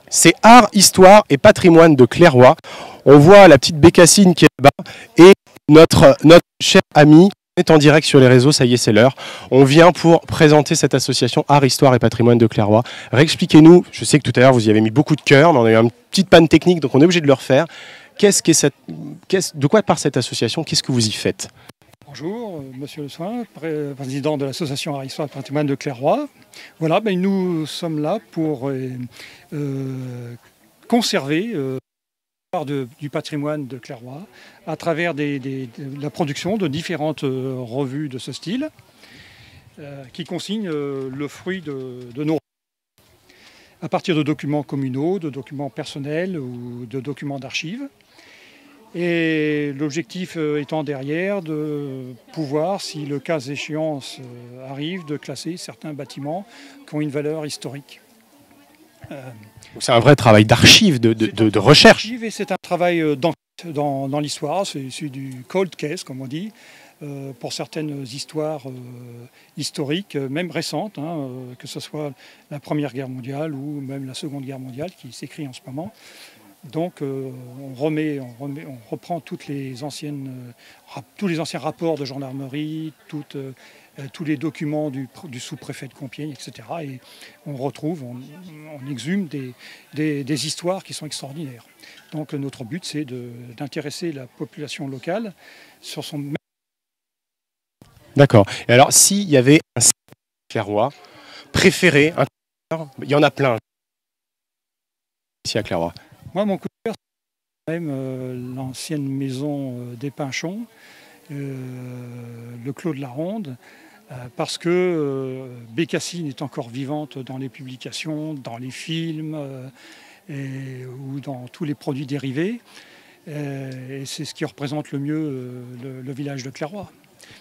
C'est Art, Histoire et Patrimoine de Clairoy. On voit la petite bécassine qui est là-bas et notre cher ami On est en direct sur les réseaux, ça y est, c'est l'heure. On vient pour présenter cette association Art, Histoire et Patrimoine de Clairoy. Réexpliquez-nous, je sais que tout à l'heure vous y avez mis beaucoup de cœur, mais on a eu une petite panne technique, donc on est obligé de le refaire. De quoi part cette association? Qu'est-ce que vous y faites? Bonjour, Monsieur Le Soin, président de l'association Art, Histoire et Patrimoine de Clairoy. Voilà, nous sommes là pour conserver du patrimoine de Clairoy à travers la production de différentes revues de ce style qui consignent le fruit de nos à partir de documents communaux, de documents personnels ou de documents d'archives. Et l'objectif étant derrière de pouvoir, si le cas échéance arrive, de classer certains bâtiments qui ont une valeur historique. C'est un vrai travail d'archive, de recherche. Et c'est un travail dans l'histoire, c'est du cold case, comme on dit, pour certaines histoires historiques, même récentes, que ce soit la Première Guerre mondiale ou même la Seconde Guerre mondiale qui s'écrit en ce moment. Donc on reprend tous les anciens rapports de gendarmerie, tous les documents du sous-préfet de Compiègne, etc. Et on retrouve, on exhume des histoires qui sont extraordinaires. Donc notre but, c'est d'intéresser la population locale sur son... D'accord. Et alors, s'il y avait un Clairoy préféré, il y en a plein ici à Clairoy. Moi, mon coup de cœur, c'est même l'ancienne maison des Pinchons, le Clos de la Ronde, parce que Bécassine est encore vivante dans les publications, dans les films ou dans tous les produits dérivés. Et c'est ce qui représente le mieux le village de Clairoy.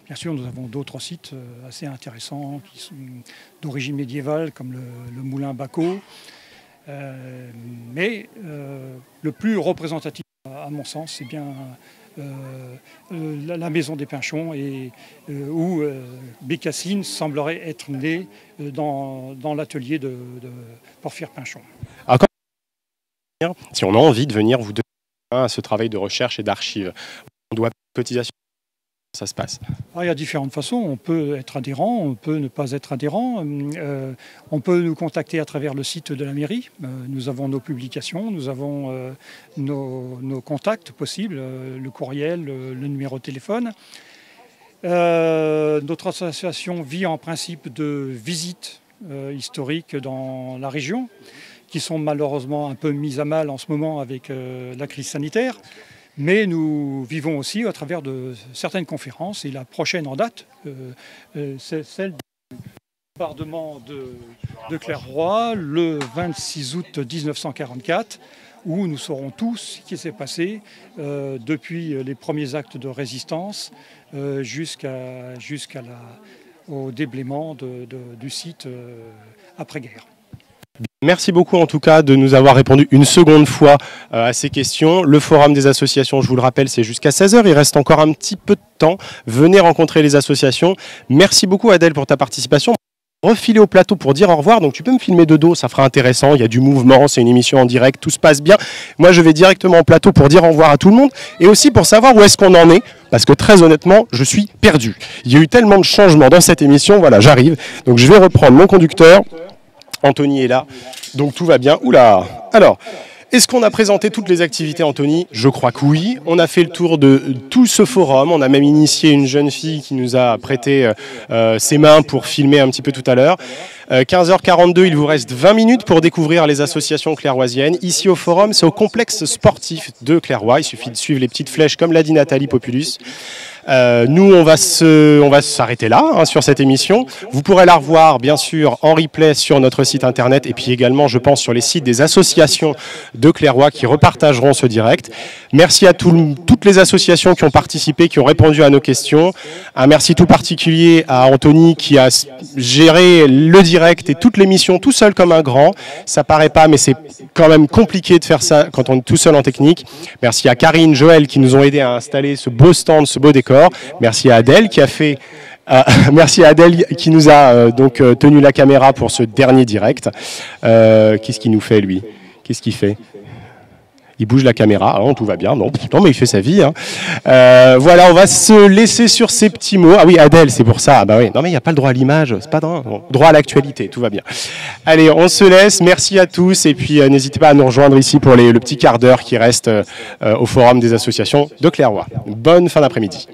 Bien sûr, nous avons d'autres sites assez intéressants qui sont d'origine médiévale, comme le Moulin Bacot. Mais le plus représentatif, à mon sens, c'est bien la maison des Pinchons, où Bécassine semblerait être né dans l'atelier de Porphyre Pinchon. Si on a envie de venir vous donner à ce travail de recherche et d'archives, on doit payer une cotisation. Ça se passe? Il y a différentes façons. On peut être adhérent, on peut ne pas être adhérent. On peut nous contacter à travers le site de la mairie. Nous avons nos publications, nous avons nos contacts possibles, le courriel, le numéro de téléphone. Notre association vit en principe de visites historiques dans la région, qui sont malheureusement un peu mises à mal en ce moment avec la crise sanitaire. Mais nous vivons aussi à travers de certaines conférences, et la prochaine en date, c'est celle du bombardement de Clairoy le 26 août 1944, où nous saurons tous ce qui s'est passé depuis les premiers actes de résistance jusqu'au déblaiement du site après-guerre. Merci beaucoup en tout cas de nous avoir répondu une seconde fois à ces questions. Le forum des associations, je vous le rappelle, c'est jusqu'à 16h. Il reste encore un petit peu de temps. Venez rencontrer les associations. Merci beaucoup Adèle pour ta participation. Refiler au plateau pour dire au revoir, donc tu peux me filmer de dos, ça fera intéressant, il y a du mouvement, c'est une émission en direct, tout se passe bien. Moi je vais directement au plateau pour dire au revoir à tout le monde et aussi pour savoir où est-ce qu'on en est, parce que très honnêtement, je suis perdu. Il y a eu tellement de changements dans cette émission, voilà, j'arrive. Donc je vais reprendre mon conducteur. Anthony est là, donc tout va bien. Oula! Alors, est-ce qu'on a présenté toutes les activités, Anthony? Je crois que oui. On a fait le tour de tout ce forum. On a même initié une jeune fille qui nous a prêté ses mains pour filmer un petit peu tout à l'heure. 15h42, il vous reste 20 minutes pour découvrir les associations clairoisiennes. Ici au forum, c'est au complexe sportif de Clairoy. Il suffit de suivre les petites flèches comme l'a dit Nathalie Populus. Nous, on va s'arrêter là sur cette émission. Vous pourrez la revoir, bien sûr, en replay sur notre site internet et puis également, je pense, sur les sites des associations de Clairoy qui repartageront ce direct. Merci à toutes les associations qui ont participé, qui ont répondu à nos questions. Un merci tout particulier à Anthony qui a géré le direct et toute l'émission tout seul comme un grand. Ça paraît pas, mais c'est quand même compliqué de faire ça quand on est tout seul en technique. Merci à Karine, Joël qui nous ont aidés à installer ce beau stand, ce beau décor. Merci à Adèle qui a fait... merci à Adèle qui nous a donc tenu la caméra pour ce dernier direct. Qu'est-ce qu'il nous fait lui? Qu'est-ce qu'il fait? Il bouge la caméra, hein, tout va bien. Non, mais il fait sa vie. Hein. Voilà, on va se laisser sur ces petits mots. Ah oui, Adèle, c'est pour ça. Ah bah oui. Non mais il n'y a pas le droit à l'image, c'est pas droit. Bon, droit à l'actualité, tout va bien. Allez, on se laisse. Merci à tous et puis n'hésitez pas à nous rejoindre ici pour le petit quart d'heure qui reste au Forum des associations de Clairoy. Bonne fin d'après-midi.